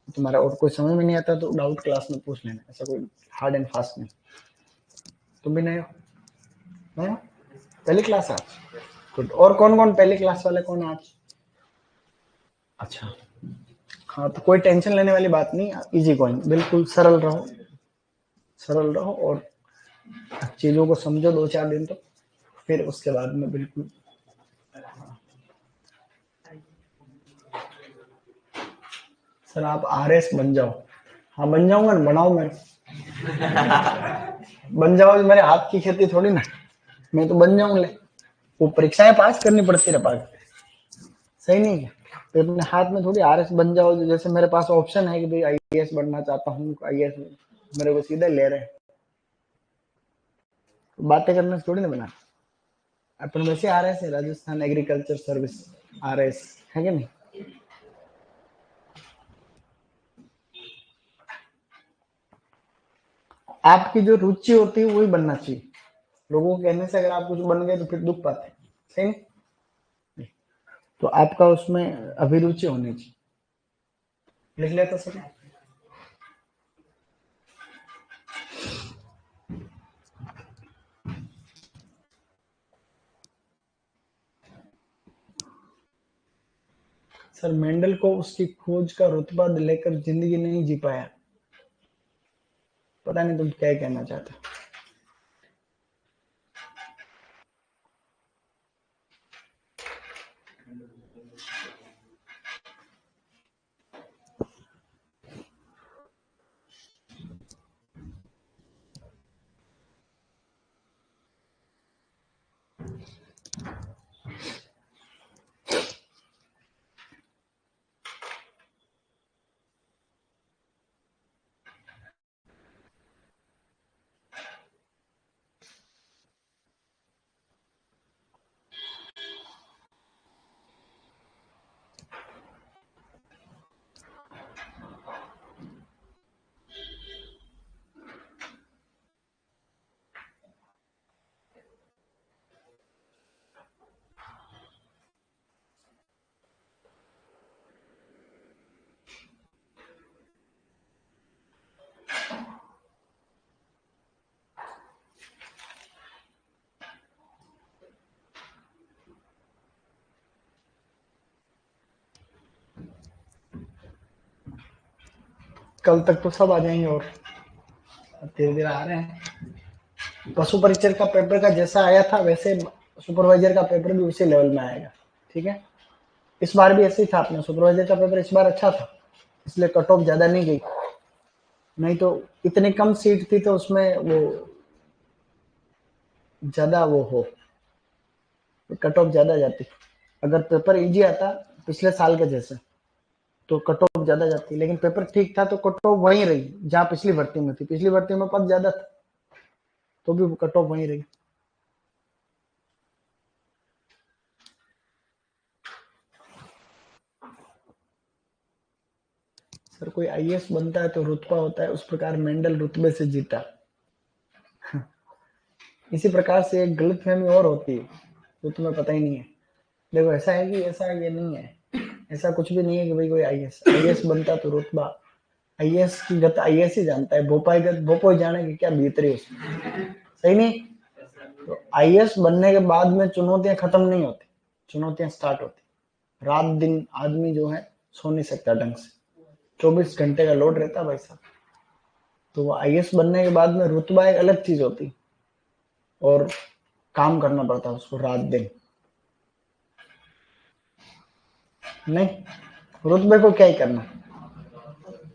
तुम्हारा और कोई समझ में नहीं आता तो डाउट क्लास में पूछ लेना, ऐसा कोई हार्ड एंड फास्ट नहीं। तुम भी नए हो? नए हो? पहली क्लास आज? गुड। और कौन कौन पहली क्लास वाले, कौन आज? अच्छा, हाँ तो कोई टेंशन लेने वाली बात नहीं, इजी गोइंग, बिल्कुल सरल रहो, सरल रहो और चीजों को समझो 2-4 दिन तो, फिर उसके बाद में बिल्कुल। सर आप आरएस बन जाओ। हाँ बन जाऊंगा ना, बनाओ मेरे। बन जाओ, मेरे हाथ की खेती थोड़ी ना, मैं तो बन जाऊंगा। वो परीक्षाएं पास करनी पड़ती है पास, सही नहीं है? तो अपने हाथ में थोड़ी आरएस बन जाओ, जैसे मेरे पास ऑप्शन है कि भाई आईएएस बनना चाहता हूँ, आईएएस मेरे को सीधे ले रहे हैं, बातें करने से थोड़ी ना बना। अपन वैसे आरएस है, राजस्थान एग्रीकल्चर सर्विस, आरएस है कि नहीं? आपकी जो रुचि होती है वही बनना चाहिए, लोगों के कहने से अगर आप कुछ बन गए तो फिर दुख पाते हैं, सही नहीं? तो आपका उसमें अभिरुचि होनी चाहिए। लिख लेता सर। सर मेंडल को उसकी खोज का रुतबा लेकर जिंदगी नहीं जी पाया, पता नहीं तुम क्या कहना चाहते हो। कल तक तो सब आ जाएंगे, और धीरे धीरे आ रहे हैं। पशु परीक्षक का पेपर का जैसा आया था वैसे सुपरवाइजर का पेपर भी उसी लेवल में आएगा, ठीक है। इस बार भी ऐसे ही था, अपना सुपरवाइजर का पेपर इस बार अच्छा था, इसलिए कट ऑफ ज्यादा नहीं गई, नहीं तो इतनी कम सीट थी तो उसमें वो ज्यादा वो हो, कट ऑफ ज्यादा जाती। अगर पेपर इजी आता पिछले साल के जैसे तो कट ऑफ ऑफ ज्यादा जाती है, लेकिन पेपर ठीक था तो कट ऑफ वहीं रही जहां पिछली भर्ती में थी। पिछली भर्ती में पद ज्यादा था तो भी कट ऑफ वहीं रही। सर कोई आईएएस बनता है तो रुतबा होता है, उस प्रकार मेंडल रुतबे से जीता। इसी प्रकार से एक गलतफहमी और होती है जो तुम्हें पता ही नहीं है। देखो ऐसा है कि ऐसा ये नहीं है, ऐसा कुछ भी नहीं है कि भाई कोई आईएएस बनता तो रुतबा। आईएएस की गत आईएएस ही जानता है, भोपाई गत भोपाई जाने की क्या बीत रही उसमें, सही नहीं। तो आईएएस बनने के बाद में चुनौतियां खत्म नहीं होती, चुनौतियां स्टार्ट होती। रात दिन आदमी जो है सो नहीं सकता ढंग से, 24 घंटे का लोड रहता है भाई साहब। तो आईएएस बनने के बाद में रुतबा एक अलग चीज होती और काम करना पड़ता है उसको रात दिन। नहीं, रुतबे को क्या ही करना,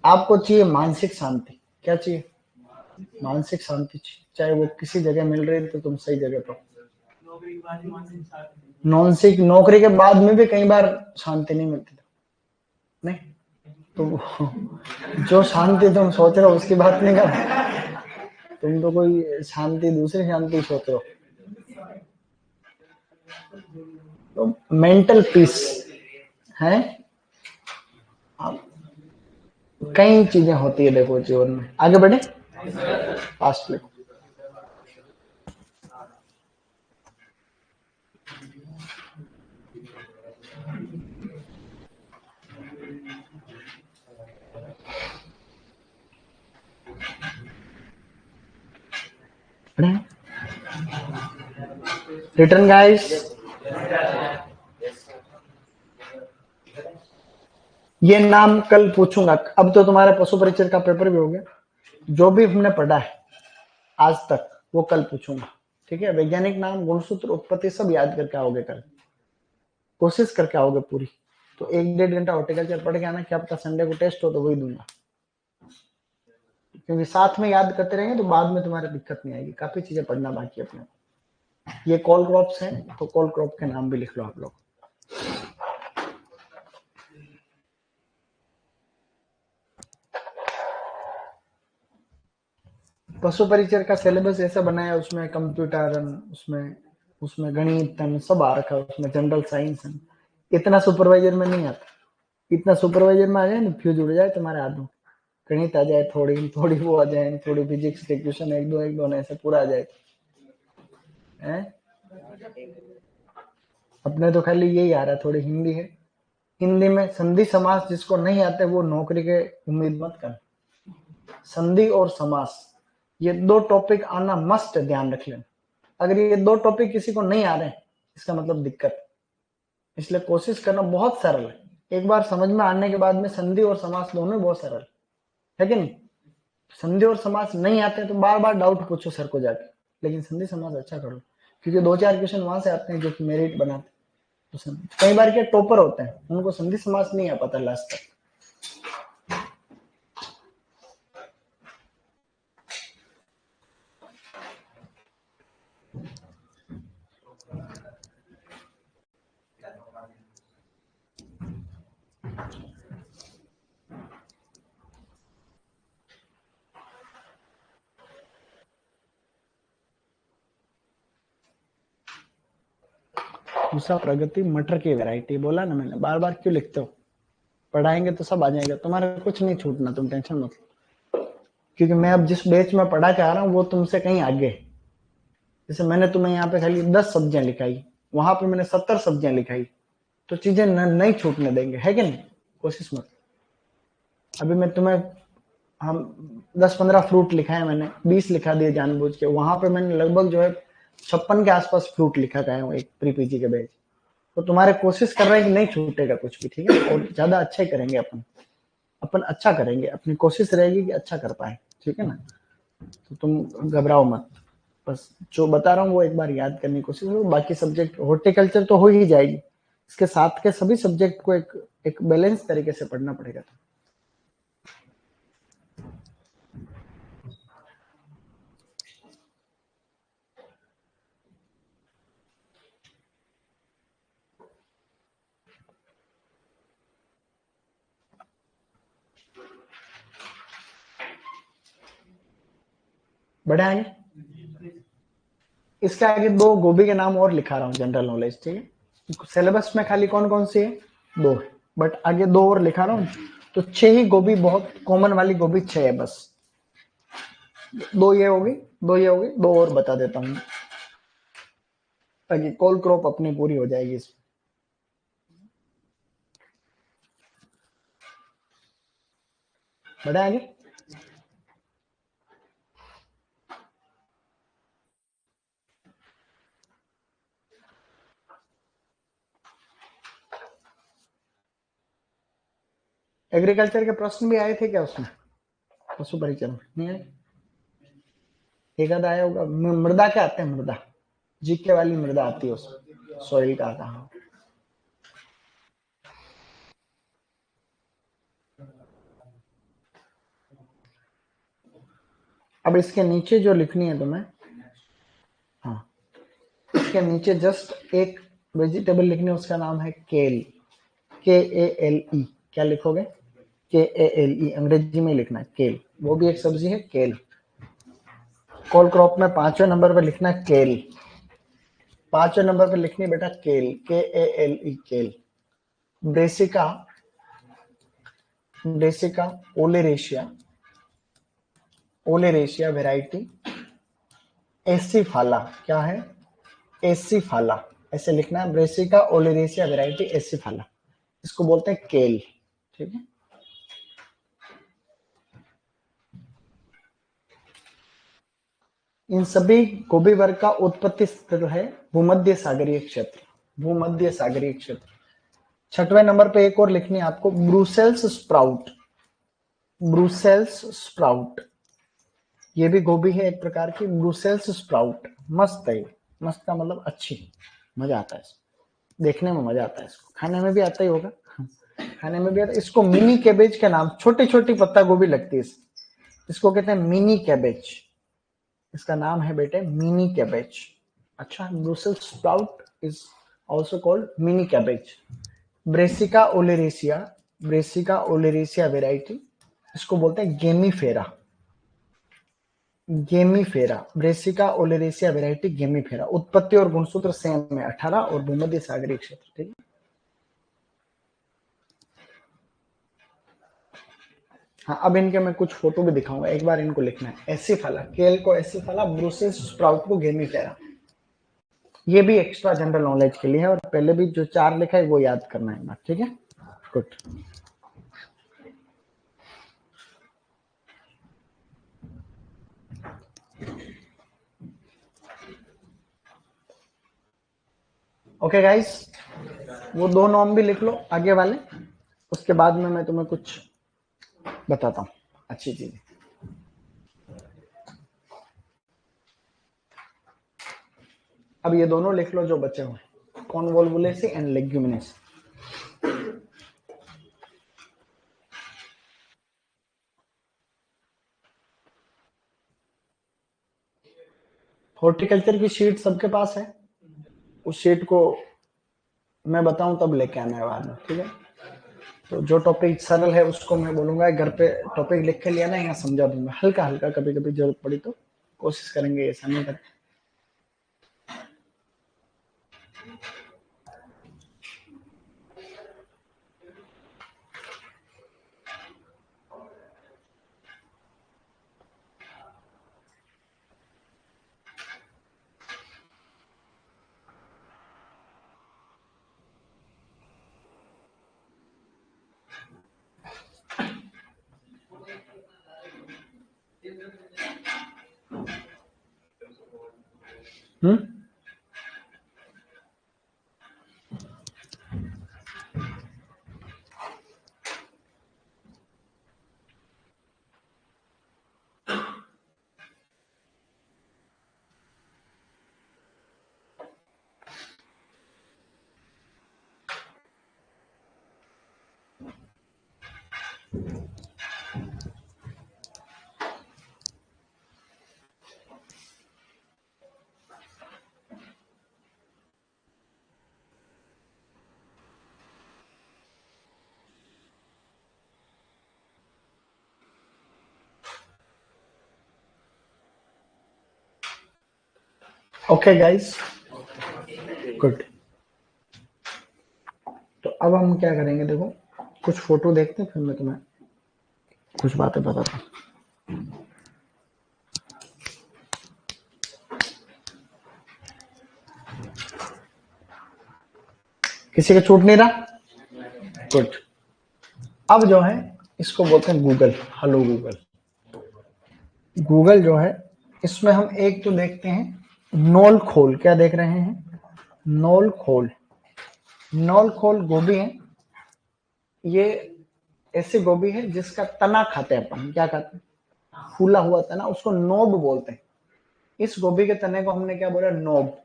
आपको चाहिए मानसिक शांति। क्या चाहिए? मानसिक शांति चाहिए। चाहे वो किसी जगह मिल रही है तो तुम सही जगह पर। नौकरी के बाद में भी कई बार शांति नहीं मिलती। नहीं तो जो शांति तुम सोच रहे हो उसकी बात नहीं कर, तुम तो कोई शांति दूसरी शांति सोच रहे हो। तो मेंटल पीस है। कई चीजें होती है देखो जीवन में। आगे बढ़े, फास्ट में। रिटर्न गाइस, ये नाम कल पूछूंगा। अब तो तुम्हारे पशु परिचय का पेपर भी हो गया। जो भी हमने पढ़ा है आज तक वो कल पूछूंगा, ठीक है। वैज्ञानिक नाम, गुणसूत्र, उत्पत्ति सब याद करके आओगे कल, कोशिश करके आओगे पूरी। तो 1-1.5 घंटा हॉर्टिकल्चर पढ़ के आना, क्या पता संडे को टेस्ट हो तो वही दूंगा, क्योंकि साथ में याद करते रहेंगे तो बाद में तुम्हारी दिक्कत नहीं आएगी। काफी चीजें पढ़ना बाकी अपने। ये कॉल क्रॉप्स हैं तो कॉल क्रॉप के नाम भी लिख लो आप लोग। पशु परिचय का सिलेबस ऐसा बनाया, उसमें कंप्यूटर, उसमें उसमें गणित सब आ रखा है, उसमें जनरल साइंस। इतना सुपरवाइजर में नहीं आता। इतना सुपरवाइजर में आ जाए ना, फ्यूज उड़ जाए तुम्हारे हाथ में। गणित आ जाए थोड़ी थोड़ी, वो आ जाए थोड़ी, फिजिक्स के क्वेश्चन एक दो ऐसे पूरा आ जाए है। अपने तो खाली यही आ रहा है, थोड़ी हिंदी है। हिंदी में संधि समास जिसको नहीं आते वो नौकरी के उम्मीद मत कर। संधि और समास ये दो टॉपिक आना मस्ट, ध्यान रख लेना। अगर ये दो टॉपिक किसी को नहीं आ रहे हैं इसका मतलब दिक्कत। इसलिए कोशिश करना, बहुत सरल है। एक बार समझ में आने के बाद में संधि और समास दोनों बहुत सरल है कि नहीं। संधि और समास नहीं आते तो बार बार डाउट पूछो सर को जाके, लेकिन संधि समास अच्छा कर लो, क्योंकि 2-4 क्वेश्चन वहां से आते हैं जो कि मेरिट बनाते। तो कई बार के टॉपर होते हैं उनको संधि समास नहीं आ पाता लास्ट तक। दूसरा प्रगति मटर की वैरायटी, बोला ना मैंने, बार बार क्यों लिखते हो। पढ़ाएंगे तो सब आ जाएगा, तुम्हारा कुछ नहीं छूटना, तुम टेंशन मत लो। क्योंकि मैं अब जिस बैच में पढ़ा के आ रहा हूँ वो तुमसे कहीं आगे। जैसे मैंने तुम्हें यहाँ पे खाली 10 सब्जियां लिखाई, वहां पे मैंने 70 सब्जियां लिखाई, तो चीजें नहीं छूटने देंगे, है कि नहीं। कोशिश मत। अभी मैं तुम्हें, हम 10-15 फ्रूट लिखा है मैंने, 20 लिखा दिए जानबूझ के। वहां पे मैंने लगभग जो है 56 के आसपास फ्रूट लिखा गया हूँ एक प्री पीजी के बैच। तो तुम्हारे कोशिश कर रहे हैं कि नहीं छूटेगा कुछ भी, ठीक है। और ज्यादा अच्छा ही करेंगे अपन, अपन अच्छा करेंगे, अपनी कोशिश रहेगी कि अच्छा कर पाए, ठीक है ना। तो तुम घबराओ मत, बस जो बता रहा हूँ वो एक बार याद करने की कोशिश करो। बाकी सब्जेक्ट हॉर्टिकल्चर तो हो ही जाएगी, इसके साथ के सभी सब्जेक्ट को एक एक बैलेंस तरीके से पढ़ना पड़ेगा। बढ़े आगे। इसके आगे दो गोभी के नाम और लिखा रहा हूँ, जनरल नॉलेज, ठीक है। सिलेबस में खाली कौन कौन सी है, दो है, बट आगे दो और लिखा रहा हूँ। तो 6 ही गोभी, बहुत कॉमन वाली गोभी 6 है बस। दो ये होगी, दो ये होगी, दो और बता देता हूँ ताकि कॉल क्रॉप अपनी पूरी हो जाएगी इसमें। बढ़े आगे। एग्रीकल्चर के प्रश्न भी आए थे क्या उसमें, पशु परिचय में नहीं आए? एक आधा आया होगा। मृदा क्या आते हैं, मृदा जीके वाली मृदा आती है उसमें, सॉइल का आता है। अब इसके नीचे जो लिखनी है तुम्हें, हाँ, इसके नीचे जस्ट एक वेजिटेबल लिखनी है, उसका नाम है केल, KALE। क्या लिखोगे, KALE, अंग्रेजी में लिखना है केल, वो भी एक सब्जी है केल। कॉल क्रॉप में 5वें नंबर पर लिखना है केल, 5वें नंबर पर लिखनी है बेटा kale, KALE kale. Brassica, Brassica oleracea, oleracea variety acephala, क्या है, एसीफाला, ऐसे लिखना है, ब्रेसिका ओलेरेशिया वेराइटी एसीफाला, इसको बोलते हैं केल, ठीक है। इन सभी गोभी वर्ग का उत्पत्ति स्थल है भूमध्य सागरीय क्षेत्र, भूमध्य सागरीय क्षेत्र। 6वें नंबर पे एक और लिखनी है आपको, ब्रूसेल्स स्प्राउट, ब्रूसेल्स स्प्राउट, ये भी गोभी है एक प्रकार की, ब्रूसेल्स स्प्राउट, मस्त है, मस्त का मतलब अच्छी, मजा आता है इसको, देखने में मजा आता है, इसको खाने में भी आता ही होगा, खाने में भी आता है। इसको मिनी कैबेज के नाम, छोटी छोटी पत्ता गोभी लगती है, इसको कहते हैं मिनी कैबेज, इसका नाम है बेटे मिनी कैबेज। अच्छा, Brussels sprout is also called mini cabbage. Brassica oleracea, Brassica oleracea variety, इसको बोलते हैं गेमीफेरा, गेमीफेरा, ब्रेसिका ओलेरेसिया वेराइटी गेमीफेरा। उत्पत्ति और गुणसूत्र सेम है, 18 और भूमध्य सागरीय क्षेत्र, ठीक है। हाँ, अब इनके मैं कुछ फोटो भी दिखाऊंगा, एक बार इनको लिखना है, एसीफाला, केल को एसीफाला, ब्रुसेल्स स्प्राउट को गेमीफेरा। ये भी एक्स्ट्रा जनरल नॉलेज के लिए है, और पहले भी जो 4 लिखा है वो याद करना है, ठीक है। गुड। ओके गाइस, वो दो नॉम भी लिख लो आगे वाले, उसके बाद में मैं तुम्हें कुछ बताता हूँ अच्छी चीजें। अब ये दोनों लिख लो जो बचे हुए, कॉन्वोल्वुलेसी एंड लेग्यूमिनेसी। हॉर्टिकल्चर की शीट सबके पास है, उस शीट को मैं बताऊं तब लेके आना है बाद में, ठीक है। तो जो टॉपिक सरल है उसको मैं बोलूंगा घर पे टॉपिक लिख के लिया ना, यहाँ समझा दूंगा हल्का हल्का, कभी कभी जरूरत पड़ी तो कोशिश करेंगे ऐसा नहीं करें। हम्म। Okay guys, good. तो अब हम क्या करेंगे, देखो कुछ फोटो देखते हैं, फिर मैं तुम्हें कुछ बातें बताता हूँ। किसी का छूट नहीं रहा, गुड। अब जो है इसको बोलते हैं गूगल। Hello Google. गूगल जो है इसमें हम एक तो देखते हैं नोल खोल। क्या देख रहे हैं? नोल खोल। नोल खोल गोभी है। ये ऐसी गोभी है जिसका तना खाते हैं अपन। क्या खाते हैं? फूला हुआ तना, उसको नोब बोलते हैं। इस गोभी के तने को हमने क्या बोला? नोब।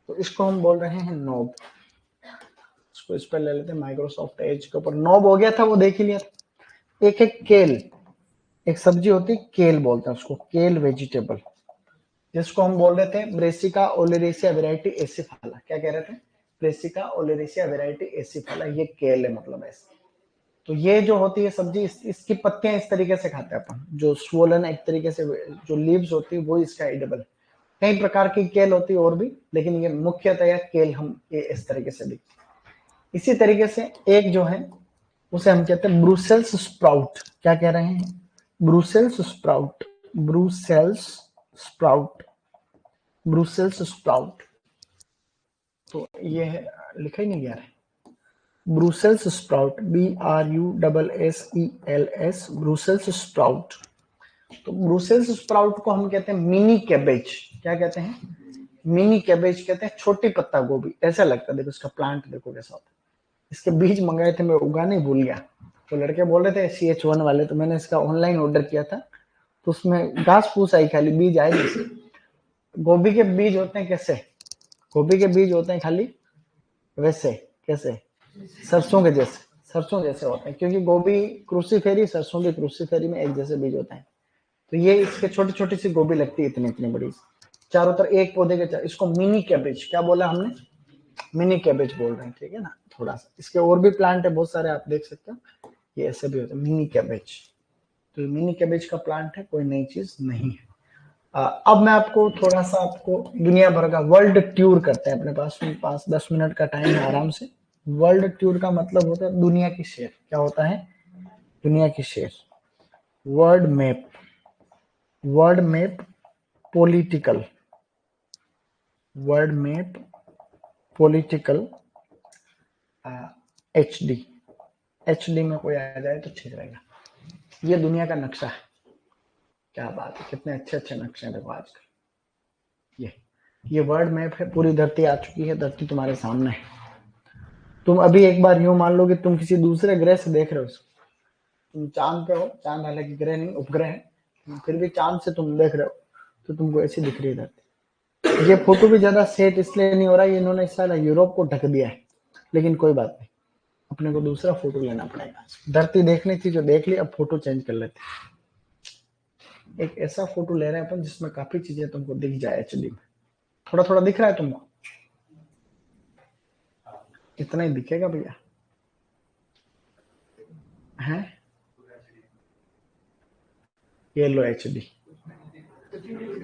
तो इसको हम बोल रहे हैं नोब। इसको इस पर ले लेते हैं, माइक्रोसॉफ्ट एज के ऊपर नोब हो गया था, वो देख ही लिया था। एक है केल। एक सब्जी होती है केल, बोलते हैं उसको, केल वेजिटेबल, जिसको हम बोल रहे थे ब्रेसिका ओलेरेसिया वैरायटी एसिफाला। क्या कह रहे थे? ब्रेसिका ओलेरेसिया वैरायटी एसिफाला, ये केल है, मतलब ऐसे। तो ये जो होती है सब्जी, इसकी पत्तियां इस तरीके से खाते हैं अपन, जो स्वोलन एक तरीके से जो लीव्स होती है वो इसका एडिबल। कई प्रकार की केल होती है और भी, लेकिन ये मुख्यतया केल हम ये इस तरीके से दिखती है। इसी तरीके से एक जो है उसे हम कहते हैं ब्रूसेल्स स्प्राउट। क्या कह रहे हैं? Brussels sprout. Brussels sprout. Brussels sprout. तो ये है, लिखा ही नहीं गया है। Brussels sprout, BRUSSELS, Brussels sprout. तो ब्रूसेल्स स्प्राउट को हम कहते हैं मिनी कैबेज। क्या कहते हैं? मिनी कैबेज कहते हैं, छोटी पत्ता गोभी ऐसा लगता है। देखो इसका प्लांट देखो कैसा होता है। इसके बीज मंगाए थे, मैं उगाने भूल गया। तो लड़के बोल रहे थे CH1 वाले, तो मैंने इसका ऑनलाइन ऑर्डर किया था। तो उसमें घास फूस आई, खाली बीज आए नहीं। गोभी के बीज होते हैं कैसे? गोभी के बीज होते हैं खाली वैसे, कैसे? सरसों के जैसे। सरसों जैसे होते हैं, क्योंकि गोभी क्रूसीफेरी, सरसों की क्रूसीफेरी में एक जैसे बीज होते हैं। तो ये इसके छोटी छोटी सी गोभी लगती है, इतनी इतनी बड़ी, चारों तरफ एक पौधे के चार। इसको मिनी कैबेज क्या बोला हमने? मिनी कैबेज बोल रहे हैं, ठीक है ना? थोड़ा सा इसके और भी प्लांट है बहुत सारे, आप देख सकते हो। ये ऐसे भी होते हैं मिनी कैबेज। तो मिनी कैबेज का प्लांट है, कोई नई चीज नहीं है। अब मैं आपको थोड़ा सा, आपको दुनिया भर का वर्ल्ड टूर करते हैं। अपने पास 5-10 मिनट का टाइम है आराम से। वर्ल्ड टूर का मतलब होता है दुनिया की सैर। क्या होता है? दुनिया की सैर। World map. World map political. World map political HD। HD में कोई आ जाए तो ठीक रहेगा। ये दुनिया का नक्शा है। क्या बात है, कितने अच्छे अच्छे नक्शे हैं देखो आजकल। ये वर्ल्ड मैप है। पूरी धरती आ चुकी है, धरती तुम्हारे सामने है। तुम अभी एक बार यूं मान लो कि तुम किसी दूसरे ग्रह से देख रहे हो इसको। तुम चांद पे हो, चांद हालांकि ग्रह नहीं उपग्रह है, फिर भी चांद से तुम देख रहे हो, तो तुमको ऐसी दिख रही है धरती। ये फोटो भी ज्यादा सेट इसलिए नहीं हो रहा, ये इन्होंने सारा यूरोप को ढक दिया है, लेकिन कोई बात नहीं, अपने को दूसरा फोटो लेना पड़ेगा। धरती देखनी थी जो देख ली, अब फोटो चेंज कर लेते हैं। एक ऐसा फोटो ले रहे हैं अपन जिसमें काफी चीजें तुमको दिख जाए HD में। थोड़ा थोड़ा दिख रहा है तुमको? इतना ही दिखेगा भैया, है? ये लो HD।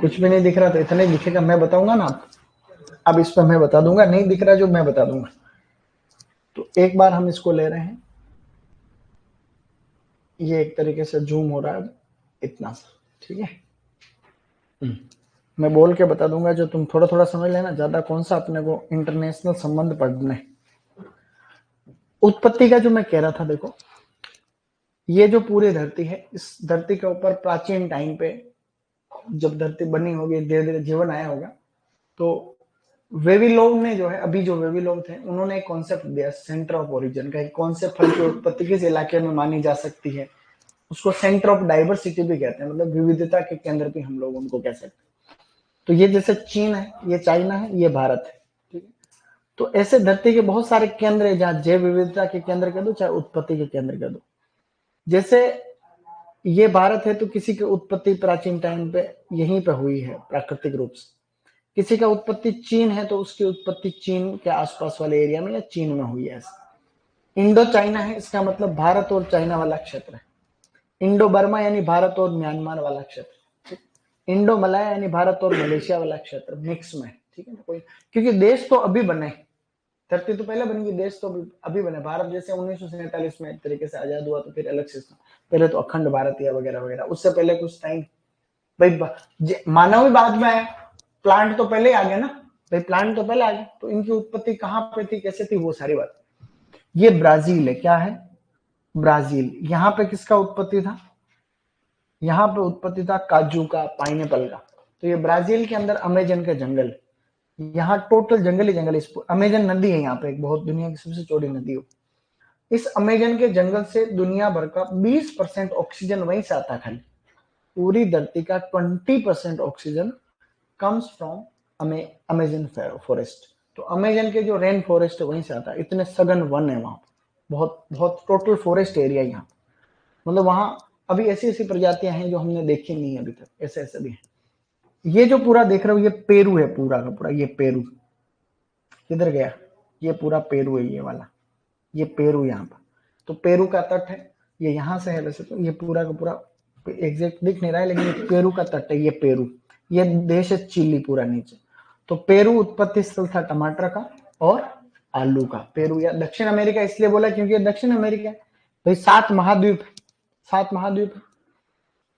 कुछ भी नहीं दिख रहा तो इतना ही दिखेगा, मैं बताऊंगा ना आप। अब इस पर मैं बता दूंगा, नहीं दिख रहा जो मैं बता दूंगा। तो एक बार हम इसको ले रहे हैं, ये एक तरीके से जूम हो रहा है इतना सा, ठीक है। मैं बोल के बता दूंगा, जो तुम थोड़ा थोड़ा समझ लेना, ज्यादा कौन सा अपने को इंटरनेशनल संबंध पढ़ने। उत्पत्ति का जो मैं कह रहा था, देखो ये जो पूरी धरती है, इस धरती के ऊपर प्राचीन टाइम पे जब धरती बनी होगी, धीरे धीरे जीवन आया होगा, तो वेविलोग ने जो है, अभी जो वेविलोग थे, उन्होंने एक कॉन्सेप्ट दिया सेंटर ऑफ ओरिजिन का। कौन से फल की उत्पत्ति किस इलाके में मानी जा सकती है, उसको सेंटर ऑफ डाइवर्सिटी भी कहते हैं, मतलब विविधता के केंद्र भी हम लोग उनको कह सकते हैं। तो ये जैसे चीन है, ये चाइना है, ये भारत है, ठीक है। तो ऐसे धरती के बहुत सारे केंद्र है, जहां जैव विविधता के केंद्र कह दो, चाहे उत्पत्ति के केंद्र कह दो। जैसे ये भारत है, तो किसी की उत्पत्ति प्राचीन टाइम पे यहीं पे हुई है प्राकृतिक रूप से। किसी का उत्पत्ति चीन है, तो उसकी उत्पत्ति चीन के आसपास वाले एरिया में या चीन में हुई है। इंडो चाइना है, इसका मतलब भारत और चाइना वाला क्षेत्र है। इंडो बर्मा यानी भारत और म्यांमार वाला क्षेत्र। इंडो मलाया यानी भारत और मलेशिया वाला क्षेत्र मिक्स में, ठीक है ना। कोई क्योंकि देश तो अभी बने, धरती तो पहले बन गई, देश तो अभी बने। भारत जैसे 1947 में एक तरीके से आजाद हुआ तो फिर अलग सिस्टम, पहले तो अखंड भारत या वगैरह वगैरह, उससे पहले कुछ टाइम भाई मानव भी बाद में आया, प्लांट तो पहले आ गया ना भाई, प्लांट तो पहले आ गया, तो इनकी उत्पत्ति कहाँ पे थी, कैसे थी, वो सारी बात। ये ब्राजील है, क्या है, ब्राजील। यहाँ पे किसका उत्पत्ति था, यहाँ पे उत्पत्ति था काजू का, पाइनएप्पल का। तो ये ब्राजील के अंदर अमेजन के जंगल, यहाँ टोटल जंगल ही जंगल। अमेजन नदी है यहाँ पे, एक बहुत दुनिया की सबसे चौड़ी नदी हो। इस अमेजन के जंगल से दुनिया भर का 20% ऑक्सीजन वहीं से आता है खाली। पूरी धरती का 20% oxygen comes from Amazon forest. तो अमेजन के जो रेन फॉरेस्ट है वहीं से आता है। इतने सघन वन है वहां, बहुत बहुत टोटल फॉरेस्ट एरिया यहाँ, मतलब वहां अभी ऐसी ऐसी प्रजातियां हैं जो हमने देखी नहीं अभी तक, ऐसे ऐसे भी हैं। ये जो पूरा देख रहे हो ये पेरू है, पूरा का पूरा ये पेरू। किधर गया, ये पूरा पेरू है, ये वाला ये पेरू यहाँ पर। तो पेरू का तट है, ये यहाँ से है वैसे तो, ये पूरा का पूरा एग्जैक्ट दिख नहीं रहा है लेकिन ये पेरू का तट है, ये पेरू। ये देश है चिली पूरा नीचे। तो पेरू उत्पत्ति स्थल था टमाटर का और आलू का। पेरू या दक्षिण अमेरिका इसलिए बोला क्योंकि ये दक्षिण अमेरिका है भाई, 7 महाद्वीप, 7 महाद्वीप,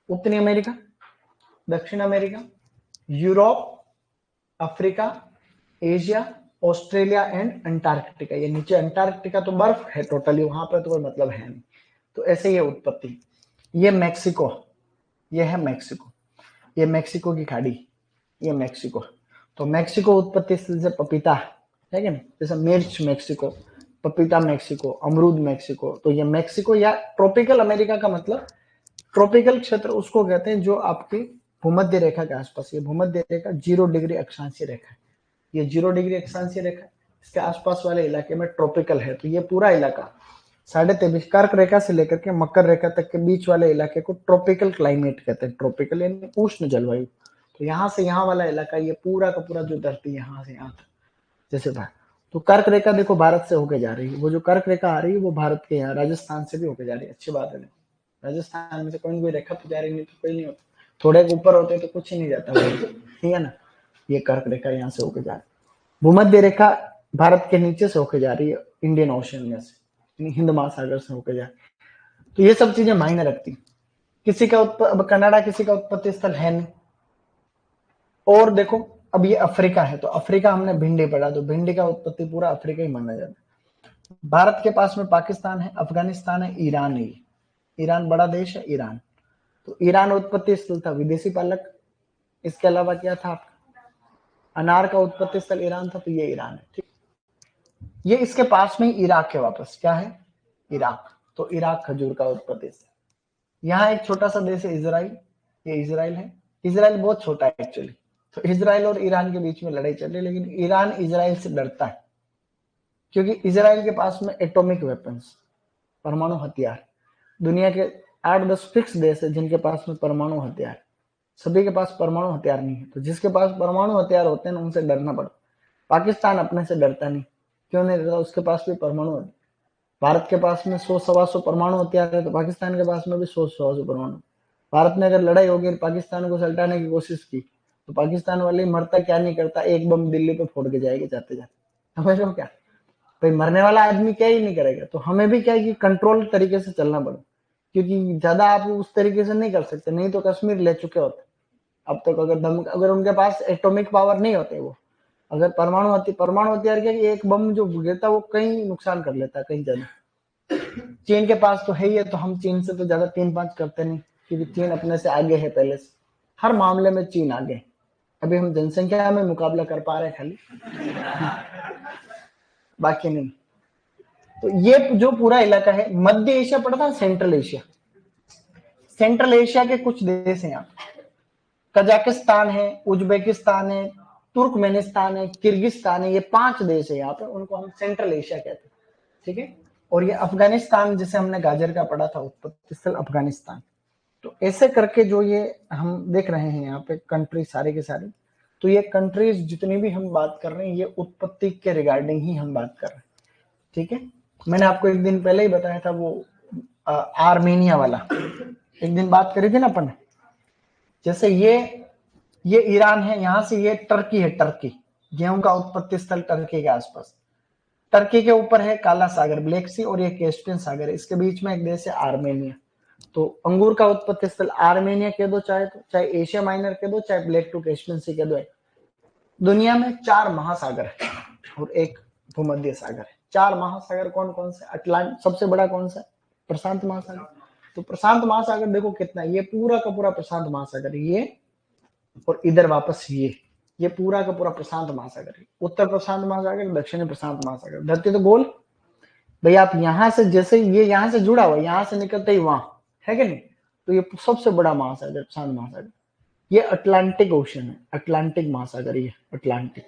उत्तरी अमेरिका, दक्षिण America, Europe, Africa, Asia, Australia and Antarctica. ये नीचे अंटार्कटिका तो बर्फ है टोटली, वहां पर तो कोई मतलब है नहीं। तो ऐसे ये उत्पत्ति। ये मैक्सिको, ये है मैक्सिको, ये मैक्सिको की खाड़ी, ये मैक्सिको। तो मैक्सिको उत्पत्ति स्थल से पपीता है कि नहीं, जैसे मिर्च मैक्सिको, पपीता मैक्सिको, अमरूद मैक्सिको। तो ये मैक्सिको या ट्रॉपिकल अमेरिका का मतलब, ट्रॉपिकल क्षेत्र उसको कहते हैं जो आपकी भूमध्य रेखा के आसपास। ये भूमध्य रेखा 0 डिग्री अक्षांशीय रेखा है, ये 0 डिग्री अक्षांशीय रेखा है, इसके आसपास वाले इलाके में ट्रॉपिकल है। तो ये पूरा इलाका 23.5 कर्क रेखा से लेकर के मकर रेखा तक के बीच वाले इलाके को ट्रॉपिकल क्लाइमेट कहते हैं। ट्रॉपिकल यानी उष्ण जलवायु। तो यहाँ से यहाँ वाला इलाका, ये पूरा का पूरा जो धरती यहाँ से यहाँ तक जैसे था। तो कर्क रेखा देखो भारत से होके जा रही है, वो जो कर्क रेखा आ रही है वो भारत के यहाँ राजस्थान से भी होके जा रही है। अच्छी बात है, राजस्थान में से कोई कोई रेखा तो जा रही, नहीं तो कोई नहीं होता। थोड़े ऊपर होते तो कुछ ही नहीं जाता, ठीक है ना। ये कर्क रेखा यहाँ से होके जा रही है। भूमध्य रेखा भारत के नीचे से होके जा रही है, इंडियन ओशन में से, हिंद महासागर से होके जा रही है। तो ये सब चीजें मायने रखती। किसी का अब कनाडा किसी का उत्पत्ति स्थल है नहीं। और देखो अब ये अफ्रीका है, तो अफ्रीका हमने भिंडी पढ़ा, तो भिंडी का उत्पत्ति पूरा अफ्रीका ही माना जाता है। भारत के पास में पाकिस्तान है, अफगानिस्तान है, ईरान है। ईरान बड़ा देश है, ईरान। तो ईरान उत्पत्ति स्थल था विदेशी पालक। इसके अलावा क्या था आपका, अनार का उत्पत्ति स्थल ईरान था, तो ये ईरान है, ठीक। ये इसके पास में इराक है, वापस क्या है, इराक। तो इराक खजूर का उत्पत्ति स्थल। यहाँ एक छोटा सा देश है इजराइल, ये इजराइल है। इजराइल बहुत छोटा है एक्चुअली। तो इजराइल और ईरान के बीच में लड़ाई चल रही है, लेकिन ईरान इजराइल से डरता है क्योंकि इजराइल के पास में एटॉमिक वेपन्स, परमाणु हथियार। दुनिया के 8-10 फिक्स देश है जिनके पास में परमाणु हथियार, सभी के पास परमाणु हथियार नहीं है। तो जिसके पास परमाणु हथियार होते हैं ना, उनसे डरना पड़ता। पाकिस्तान अपने से डरता नहीं, क्यों नहीं डरता, उसके पास भी परमाणु है। भारत के पास में 100-125 परमाणु हथियार है, तो पाकिस्तान के पास में भी 100-125 परमाणु। भारत ने अगर लड़ाई होगी पाकिस्तान को सल्टाने की कोशिश की, तो पाकिस्तान वाले मरता क्या नहीं करता, एक बम दिल्ली पे फोड़ के जाएगी जाते जाते। समझ लो क्या भाई, मरने वाला आदमी क्या ही नहीं करेगा। तो हमें भी क्या है कि कंट्रोल तरीके से चलना पड़े, क्योंकि ज्यादा आप उस तरीके से नहीं कर सकते, नहीं तो कश्मीर ले चुके होते अब तक। अगर उनके पास एटॉमिक पावर नहीं होते, वो अगर परमाणु हथियार क्या, एक बम जो गिरता वो कहीं नुकसान कर लेता है, कहीं ज्यादा। चीन के पास तो है ही है, तो हम चीन से तो ज्यादा 3-5 करते नहीं, क्योंकि चीन अपने से आगे है पहले से, हर मामले में चीन आगे। अभी हम जनसंख्या में मुकाबला कर पा रहे हैं खाली, बाकी नहीं। तो ये जो पूरा इलाका है, मध्य एशिया पड़ता है, सेंट्रल एशिया। सेंट्रल एशिया के कुछ देश हैं यहाँ, कजाकिस्तान है, उज्बेकिस्तान है, तुर्कमेनिस्तान है, किर्गिस्तान है। ये 5 देश है यहाँ पे, उनको हम सेंट्रल एशिया कहते हैं, ठीक है। और ये अफगानिस्तान, जिसे हमने गाजर का पढ़ा था, उत्पत्ति स्थल अफगानिस्तान। तो ऐसे करके जो ये हम देख रहे हैं यहाँ पे कंट्री सारे के सारे, तो ये कंट्रीज जितनी भी हम बात कर रहे हैं, ये उत्पत्ति के रिगार्डिंग ही हम बात कर रहे हैं, ठीक है। मैंने आपको एक दिन पहले ही बताया था, वो आर्मेनिया वाला, एक दिन बात करी थी ना अपन। जैसे ये ये ईरान है, यहां से ये टर्की है, टर्की, गेहूं का उत्पत्ति स्थल टर्की के आसपास। टर्की के ऊपर है काला सागर, ब्लैक सी, और ये कैस्पियन सागर है। इसके बीच में एक देश है आर्मेनिया। तो अंगूर का उत्पत्ति स्थल आर्मेनिया कह दो, चाहे एशिया माइनर कह दो, चाहे ब्लैक टू कैस्पियन सी कह दो। दुनिया में 4 महासागर है और एक भूमध्य सागर है। 4 महासागर कौन कौन से? अटलांट सबसे बड़ा कौन सा? प्रशांत महासागर। तो प्रशांत महासागर देखो कितना, ये पूरा का पूरा प्रशांत महासागर है, ये और इधर वापस ये पूरा का पूरा प्रशांत महासागर है। उत्तर प्रशांत महासागर, दक्षिणी प्रशांत महासागर। धरती तो गोल भाई, आप यहां से जैसे ये यहां से जुड़ा हुआ, यहां से निकलते ही वहां है कि नहीं, तो ये सबसे बड़ा महासागर प्रशांत महासागर। ये अटलांटिक ओशन है, अटलांटिक महासागर, ये अटलांटिक।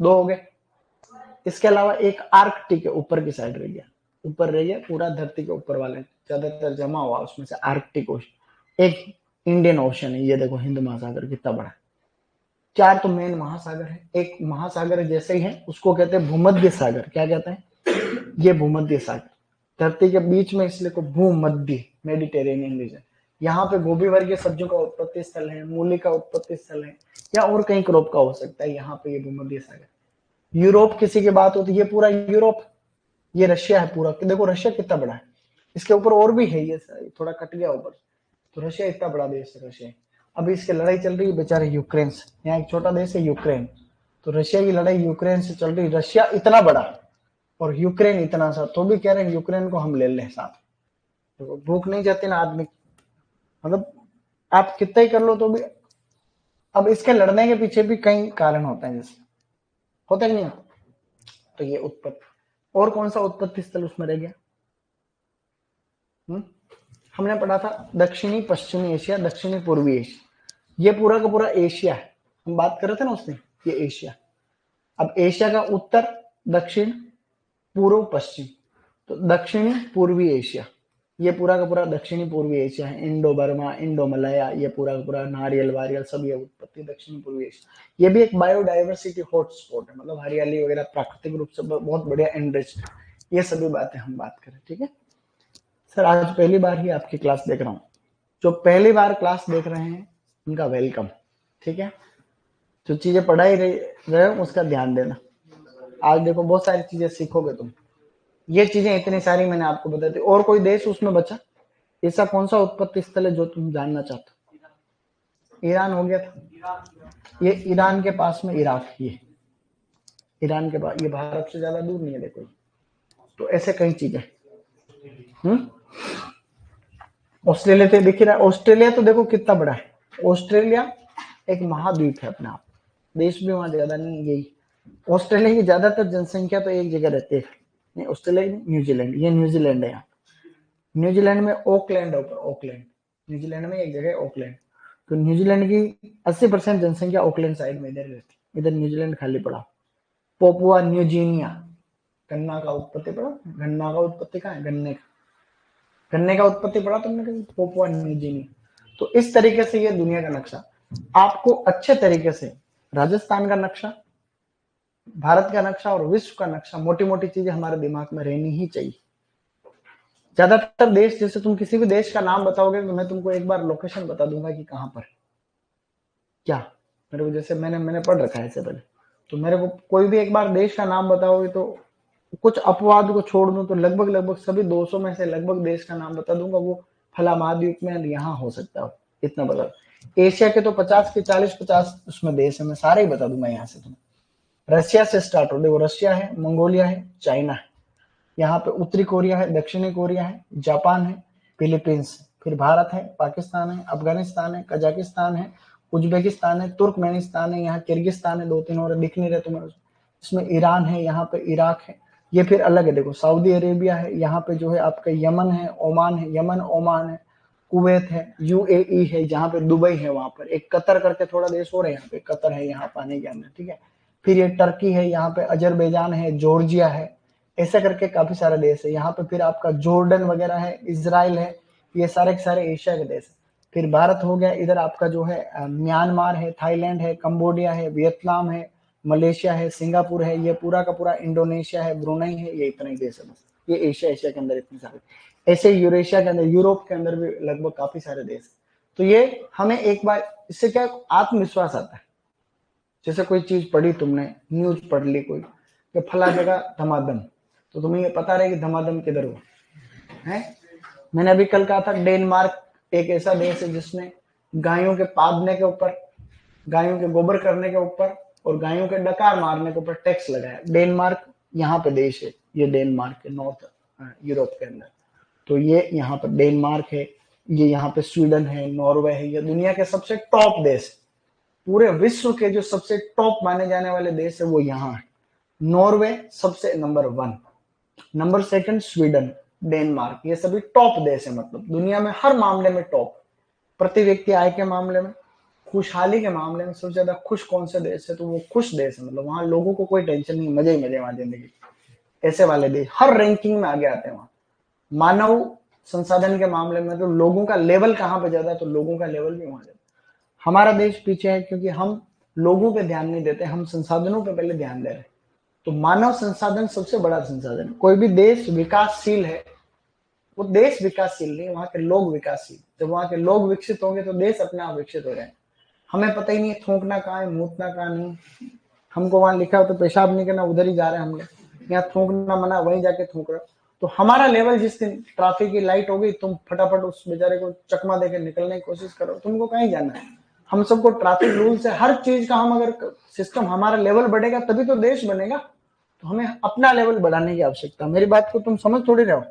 2 हो गए। इसके अलावा एक आर्कटिक है, ऊपर की साइड रह गया, ऊपर रह गया पूरा धरती के ऊपर वाले ज्यादातर जमा हुआ उसमें से आर्कटिक ओशन। एक इंडियन ओशन है, ये देखो हिंद महासागर कितना बड़ा। 4 तो मेन महासागर है। एक महासागर जैसे ही है उसको कहते हैं भूमध्य सागर। क्या कहते हैं? ये भूमध्य सागर, धरती के बीच में, इसलिए को भूमध्य, मेडिटेरेनियन रीजन। यहाँ पे गोभी वर्गीय सब्जियों का उत्पत्ति स्थल है, मूली का उत्पत्ति स्थल है, या और कई क्रॉप का हो सकता है। यहाँ पे ये भूमध्य सागर। यूरोप किसी की बात होती है, ये पूरा यूरोप, ये रशिया है पूरा। देखो रशिया कितना बड़ा है, इसके ऊपर और भी है, ये थोड़ा कट गया ऊपर। तो रशिया इतना बड़ा देश है, रशिया। अभी इसकी लड़ाई चल रही है बेचारे यूक्रेन से। यहाँ एक छोटा देश है यूक्रेन, तो रशिया की लड़ाई यूक्रेन से चल रही। रशिया इतना बड़ा और यूक्रेन इतना सा, तो भी कह रहे हैं यूक्रेन को हम ले लें साथ। तो भूख नहीं जाती ना आदमी, मतलब आप कितना ही कर लो तो भी। अब इसके लड़ने के पीछे भी कई कारण होते हैं, जैसे होता नहीं होता। तो ये उत्पत्ति, और कौन सा उत्पत्ति स्थल उसमें रह गया? हमने पढ़ा था दक्षिणी पश्चिमी एशिया, दक्षिणी पूर्वी एशिया। ये पूरा का पूरा एशिया है, हम बात कर रहे थे ना उसमें, ये एशिया। अब एशिया का उत्तर, दक्षिण, पूर्व, पश्चिम, तो दक्षिणी पूर्वी एशिया, ये पूरा का पूरा दक्षिणी पूर्वी एशिया है। इंडो बर्मा, इंडो मलया, ये पूरा का पूरा नारियल वारियल सब ये उत्पत्ति दक्षिणी पूर्वी एशिया। ये भी एक बायोडाइवर्सिटी हॉटस्पॉट है, मतलब हरियाली वगैरह प्राकृतिक रूप से बहुत बढ़िया एनरिच्ड। ये सभी बातें हम बात करें, ठीक है सर। आज पहली बार ही आपकी क्लास देख रहा हूँ, जो पहली बार क्लास देख रहे हैं उनका वेलकम, ठीक है। जो चीजें पढ़ाई रहे हो उसका ध्यान देना। आज देखो बहुत सारी चीजें सीखोगे तुम। ये चीजें इतनी सारी मैंने आपको बता दी। और कोई देश उसमें बचा? ऐसा कौन सा उत्पत्ति स्थल है जो तुम जानना चाहते हो? ईरान हो गया था, ये ईरान के पास में इराक, ये ईरान के पास, ये भारत से ज्यादा दूर नहीं है देखो। तो ऐसे कई चीजें। ऑस्ट्रेलिया तो दिख रहा है, ऑस्ट्रेलिया तो देखो कितना बड़ा है। ऑस्ट्रेलिया एक महाद्वीप है अपना, देश भी वहां ज्यादा नहीं। यही ऑस्ट्रेलिया की ज्यादातर जनसंख्या तो एक जगह रहती है, नहीं ऑस्ट्रेलिया, न्यूजीलैंड। ये न्यूजीलैंड है, यहाँ न्यूजीलैंड में ओकलैंड है ऊपर, ओकलैंड, न्यूजीलैंड में एक जगह है ओकलैंड। तो न्यूजीलैंड की 80% जनसंख्या ओकलैंड साइड में इधर रहती है, इधर न्यूजीलैंड खाली पड़ा। पोपुआ न्यूजीनिया, गन्ना का उत्पत्ति पड़ा, गन्ना का उत्पत्ति कहाँ है? गन्ने का उत्पत्ति पड़ा तुमने कहीं? पोपुआ न्यूजीनिया। तो इस तरीके से ये दुनिया का नक्शा आपको अच्छे तरीके से, राजस्थान का नक्शा, भारत का नक्शा और विश्व का नक्शा, मोटी मोटी चीजें हमारे दिमाग में रहनी ही चाहिए। ज्यादातर देश, जैसे तुम किसी भी देश का नाम बताओगे तो मैं तुमको एक बार लोकेशन बता दूंगा कि कहां पर क्या। मेरे को जैसे मैंने पढ़ रखा है इससे पहले, तो मेरे को कोई भी एक बार देश का नाम बताओगे तो कुछ अपवाद को छोड़ दूं तो लगभग सभी 200 में से लगभग देश का नाम बता दूंगा, वो फला महाद्वीप में यहाँ हो सकता है, इतना बता। एशिया के तो 50 के 40-50 उसमें देश है, मैं सारे ही बता दूंगा यहाँ से। तुम रशिया से स्टार्ट हो, देखो रशिया है, मंगोलिया है, चाइना है, यहाँ पे उत्तरी कोरिया है, दक्षिणी कोरिया है, जापान है, फिलीपींस, फिर भारत है, पाकिस्तान है, अफगानिस्तान है, कजाकिस्तान है, उज्बेकिस्तान है, तुर्कमेनिस्तान है, यहाँ किर्गिस्तान है, 2-3 और दिख नहीं रहे तुम्हें। इसमें ईरान है, यहाँ पे इराक है, ये फिर अलग है। देखो सऊदी अरेबिया है, यहाँ पे जो है आपका यमन है, ओमान है, यमन ओमान है, कुवैत है, यूएई है, जहाँ पे दुबई है, वहां पर एक कतर करके थोड़ा देश और है, यहाँ पे कतर है, यहाँ पानी के अंदर, ठीक है। फिर ये टर्की है, यहाँ पे अजरबैजान है, जॉर्जिया है, ऐसा करके काफी सारे देश है। यहाँ पे फिर आपका जॉर्डन वगैरह है, इजराइल है, ये सारे के सारे एशिया के देश है। फिर भारत हो गया, इधर आपका जो है म्यांमार है, थाईलैंड है, कंबोडिया है, वियतनाम है, मलेशिया है, सिंगापुर है, ये पूरा का पूरा इंडोनेशिया है, ब्रुनई है, ये इतना ही देश है बस। ये एशिया के अंदर इतने सारे। ऐसे यूरेशिया के अंदर, यूरोप के अंदर भी लगभग काफी सारे देश। तो ये हमें एक बार इससे क्या आत्मविश्वास आता है। जैसे कोई चीज पढ़ी तुमने, न्यूज पढ़ ली कोई कि फला जगह धमाधम, तो तुम्हें ये पता रहे कि धमाधम किधर हुआ है। मैंने अभी कल कहा था डेनमार्क एक ऐसा देश है जिसने गायों के पादने के ऊपर, गायों के गोबर करने के ऊपर और गायों के डकार मारने के ऊपर टैक्स लगाया। डेनमार्क यहाँ पे देश है, ये डेनमार्क है नॉर्थ यूरोप के अंदर। तो ये यहाँ पर डेनमार्क है, ये यहाँ पे स्वीडन है, नॉर्वे है। ये दुनिया के सबसे टॉप देश, पूरे विश्व के जो सबसे टॉप माने जाने वाले देश है वो यहाँ है। नॉर्वे सबसे नंबर 1, नंबर 2 स्वीडन, डेनमार्क, ये सभी टॉप देश है। मतलब दुनिया में हर मामले में टॉप। प्रति व्यक्ति आय के मामले में, खुशहाली के मामले में सबसे ज्यादा खुश कौन सा देश है, तो वो खुश देश है। मतलब वहां लोगों को कोई टेंशन नहीं, मजे ही मजे वहां जिंदगी। ऐसे वाले देश हर रैंकिंग में आगे आते हैं वहां। मानव संसाधन के मामले में तो लोगों का लेवल कहां पे ज्यादा है, तो लोगों का लेवल भी वहां ज्यादा। हमारा देश पीछे है क्योंकि हम लोगों पे ध्यान नहीं देते, हम संसाधनों पे पहले ध्यान दे रहे हैं। तो मानव संसाधन सबसे बड़ा संसाधन है। कोई भी देश विकासशील है, वो देश विकासशील नहीं, वहां के लोग विकासशील। जब वहां के लोग विकसित होंगे तो देश अपने आप विकसित हो जाए। हमें पता ही नहीं है थूकना कहाँ है, मूतना कहाँ नहीं। हमको वहां लिखा हो तो पेशाब नहीं करना, उधर ही जा रहे हैं हम लोग। यहाँ थूकना मना, वहीं जाके थूक रहे हो। तो हमारा लेवल जिस दिन ट्रैफिक की लाइट हो गई, तुम फटाफट उस बेचारे को चकमा देके निकलने की कोशिश करो, तुमको कहीं जाना है। हम सबको ट्रैफिक रूल से हर चीज का, हम अगर सिस्टम हमारा लेवल बढ़ेगा तभी तो देश बनेगा। तो हमें अपना लेवल बढ़ाने की आवश्यकता। मेरी बात को तुम समझ थोड़ी रहे हो।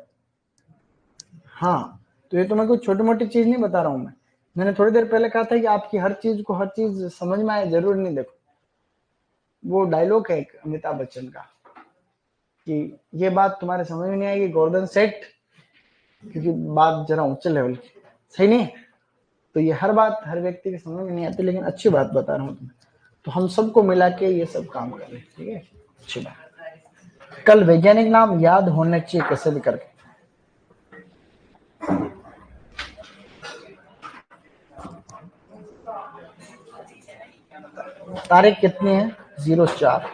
हाँ, तो ये तो मैं कोई छोटी मोटी चीज नहीं बता रहा हूँ। मैंने थोड़ी देर पहले कहा था कि आपकी हर चीज को हर चीज समझ में आए जरूर नहीं। देखो वो डायलॉग है एक अमिताभ बच्चन का कि ये बात तुम्हारे समझ में नहीं आएगी गोर्धन सेठ, क्योंकि बात जरा ऊंचे लेवल की, सही नहीं है। तो ये हर बात हर व्यक्ति के समझ में नहीं आती, लेकिन अच्छी बात बता रहा हूँ तुम्हें। तो हम सबको मिला के ये सब काम कर रहे हैं, ठीक है, अच्छी बात। कल वैज्ञानिक नाम याद होने चाहिए कैसे भी करके। तारीख कितनी है? 04।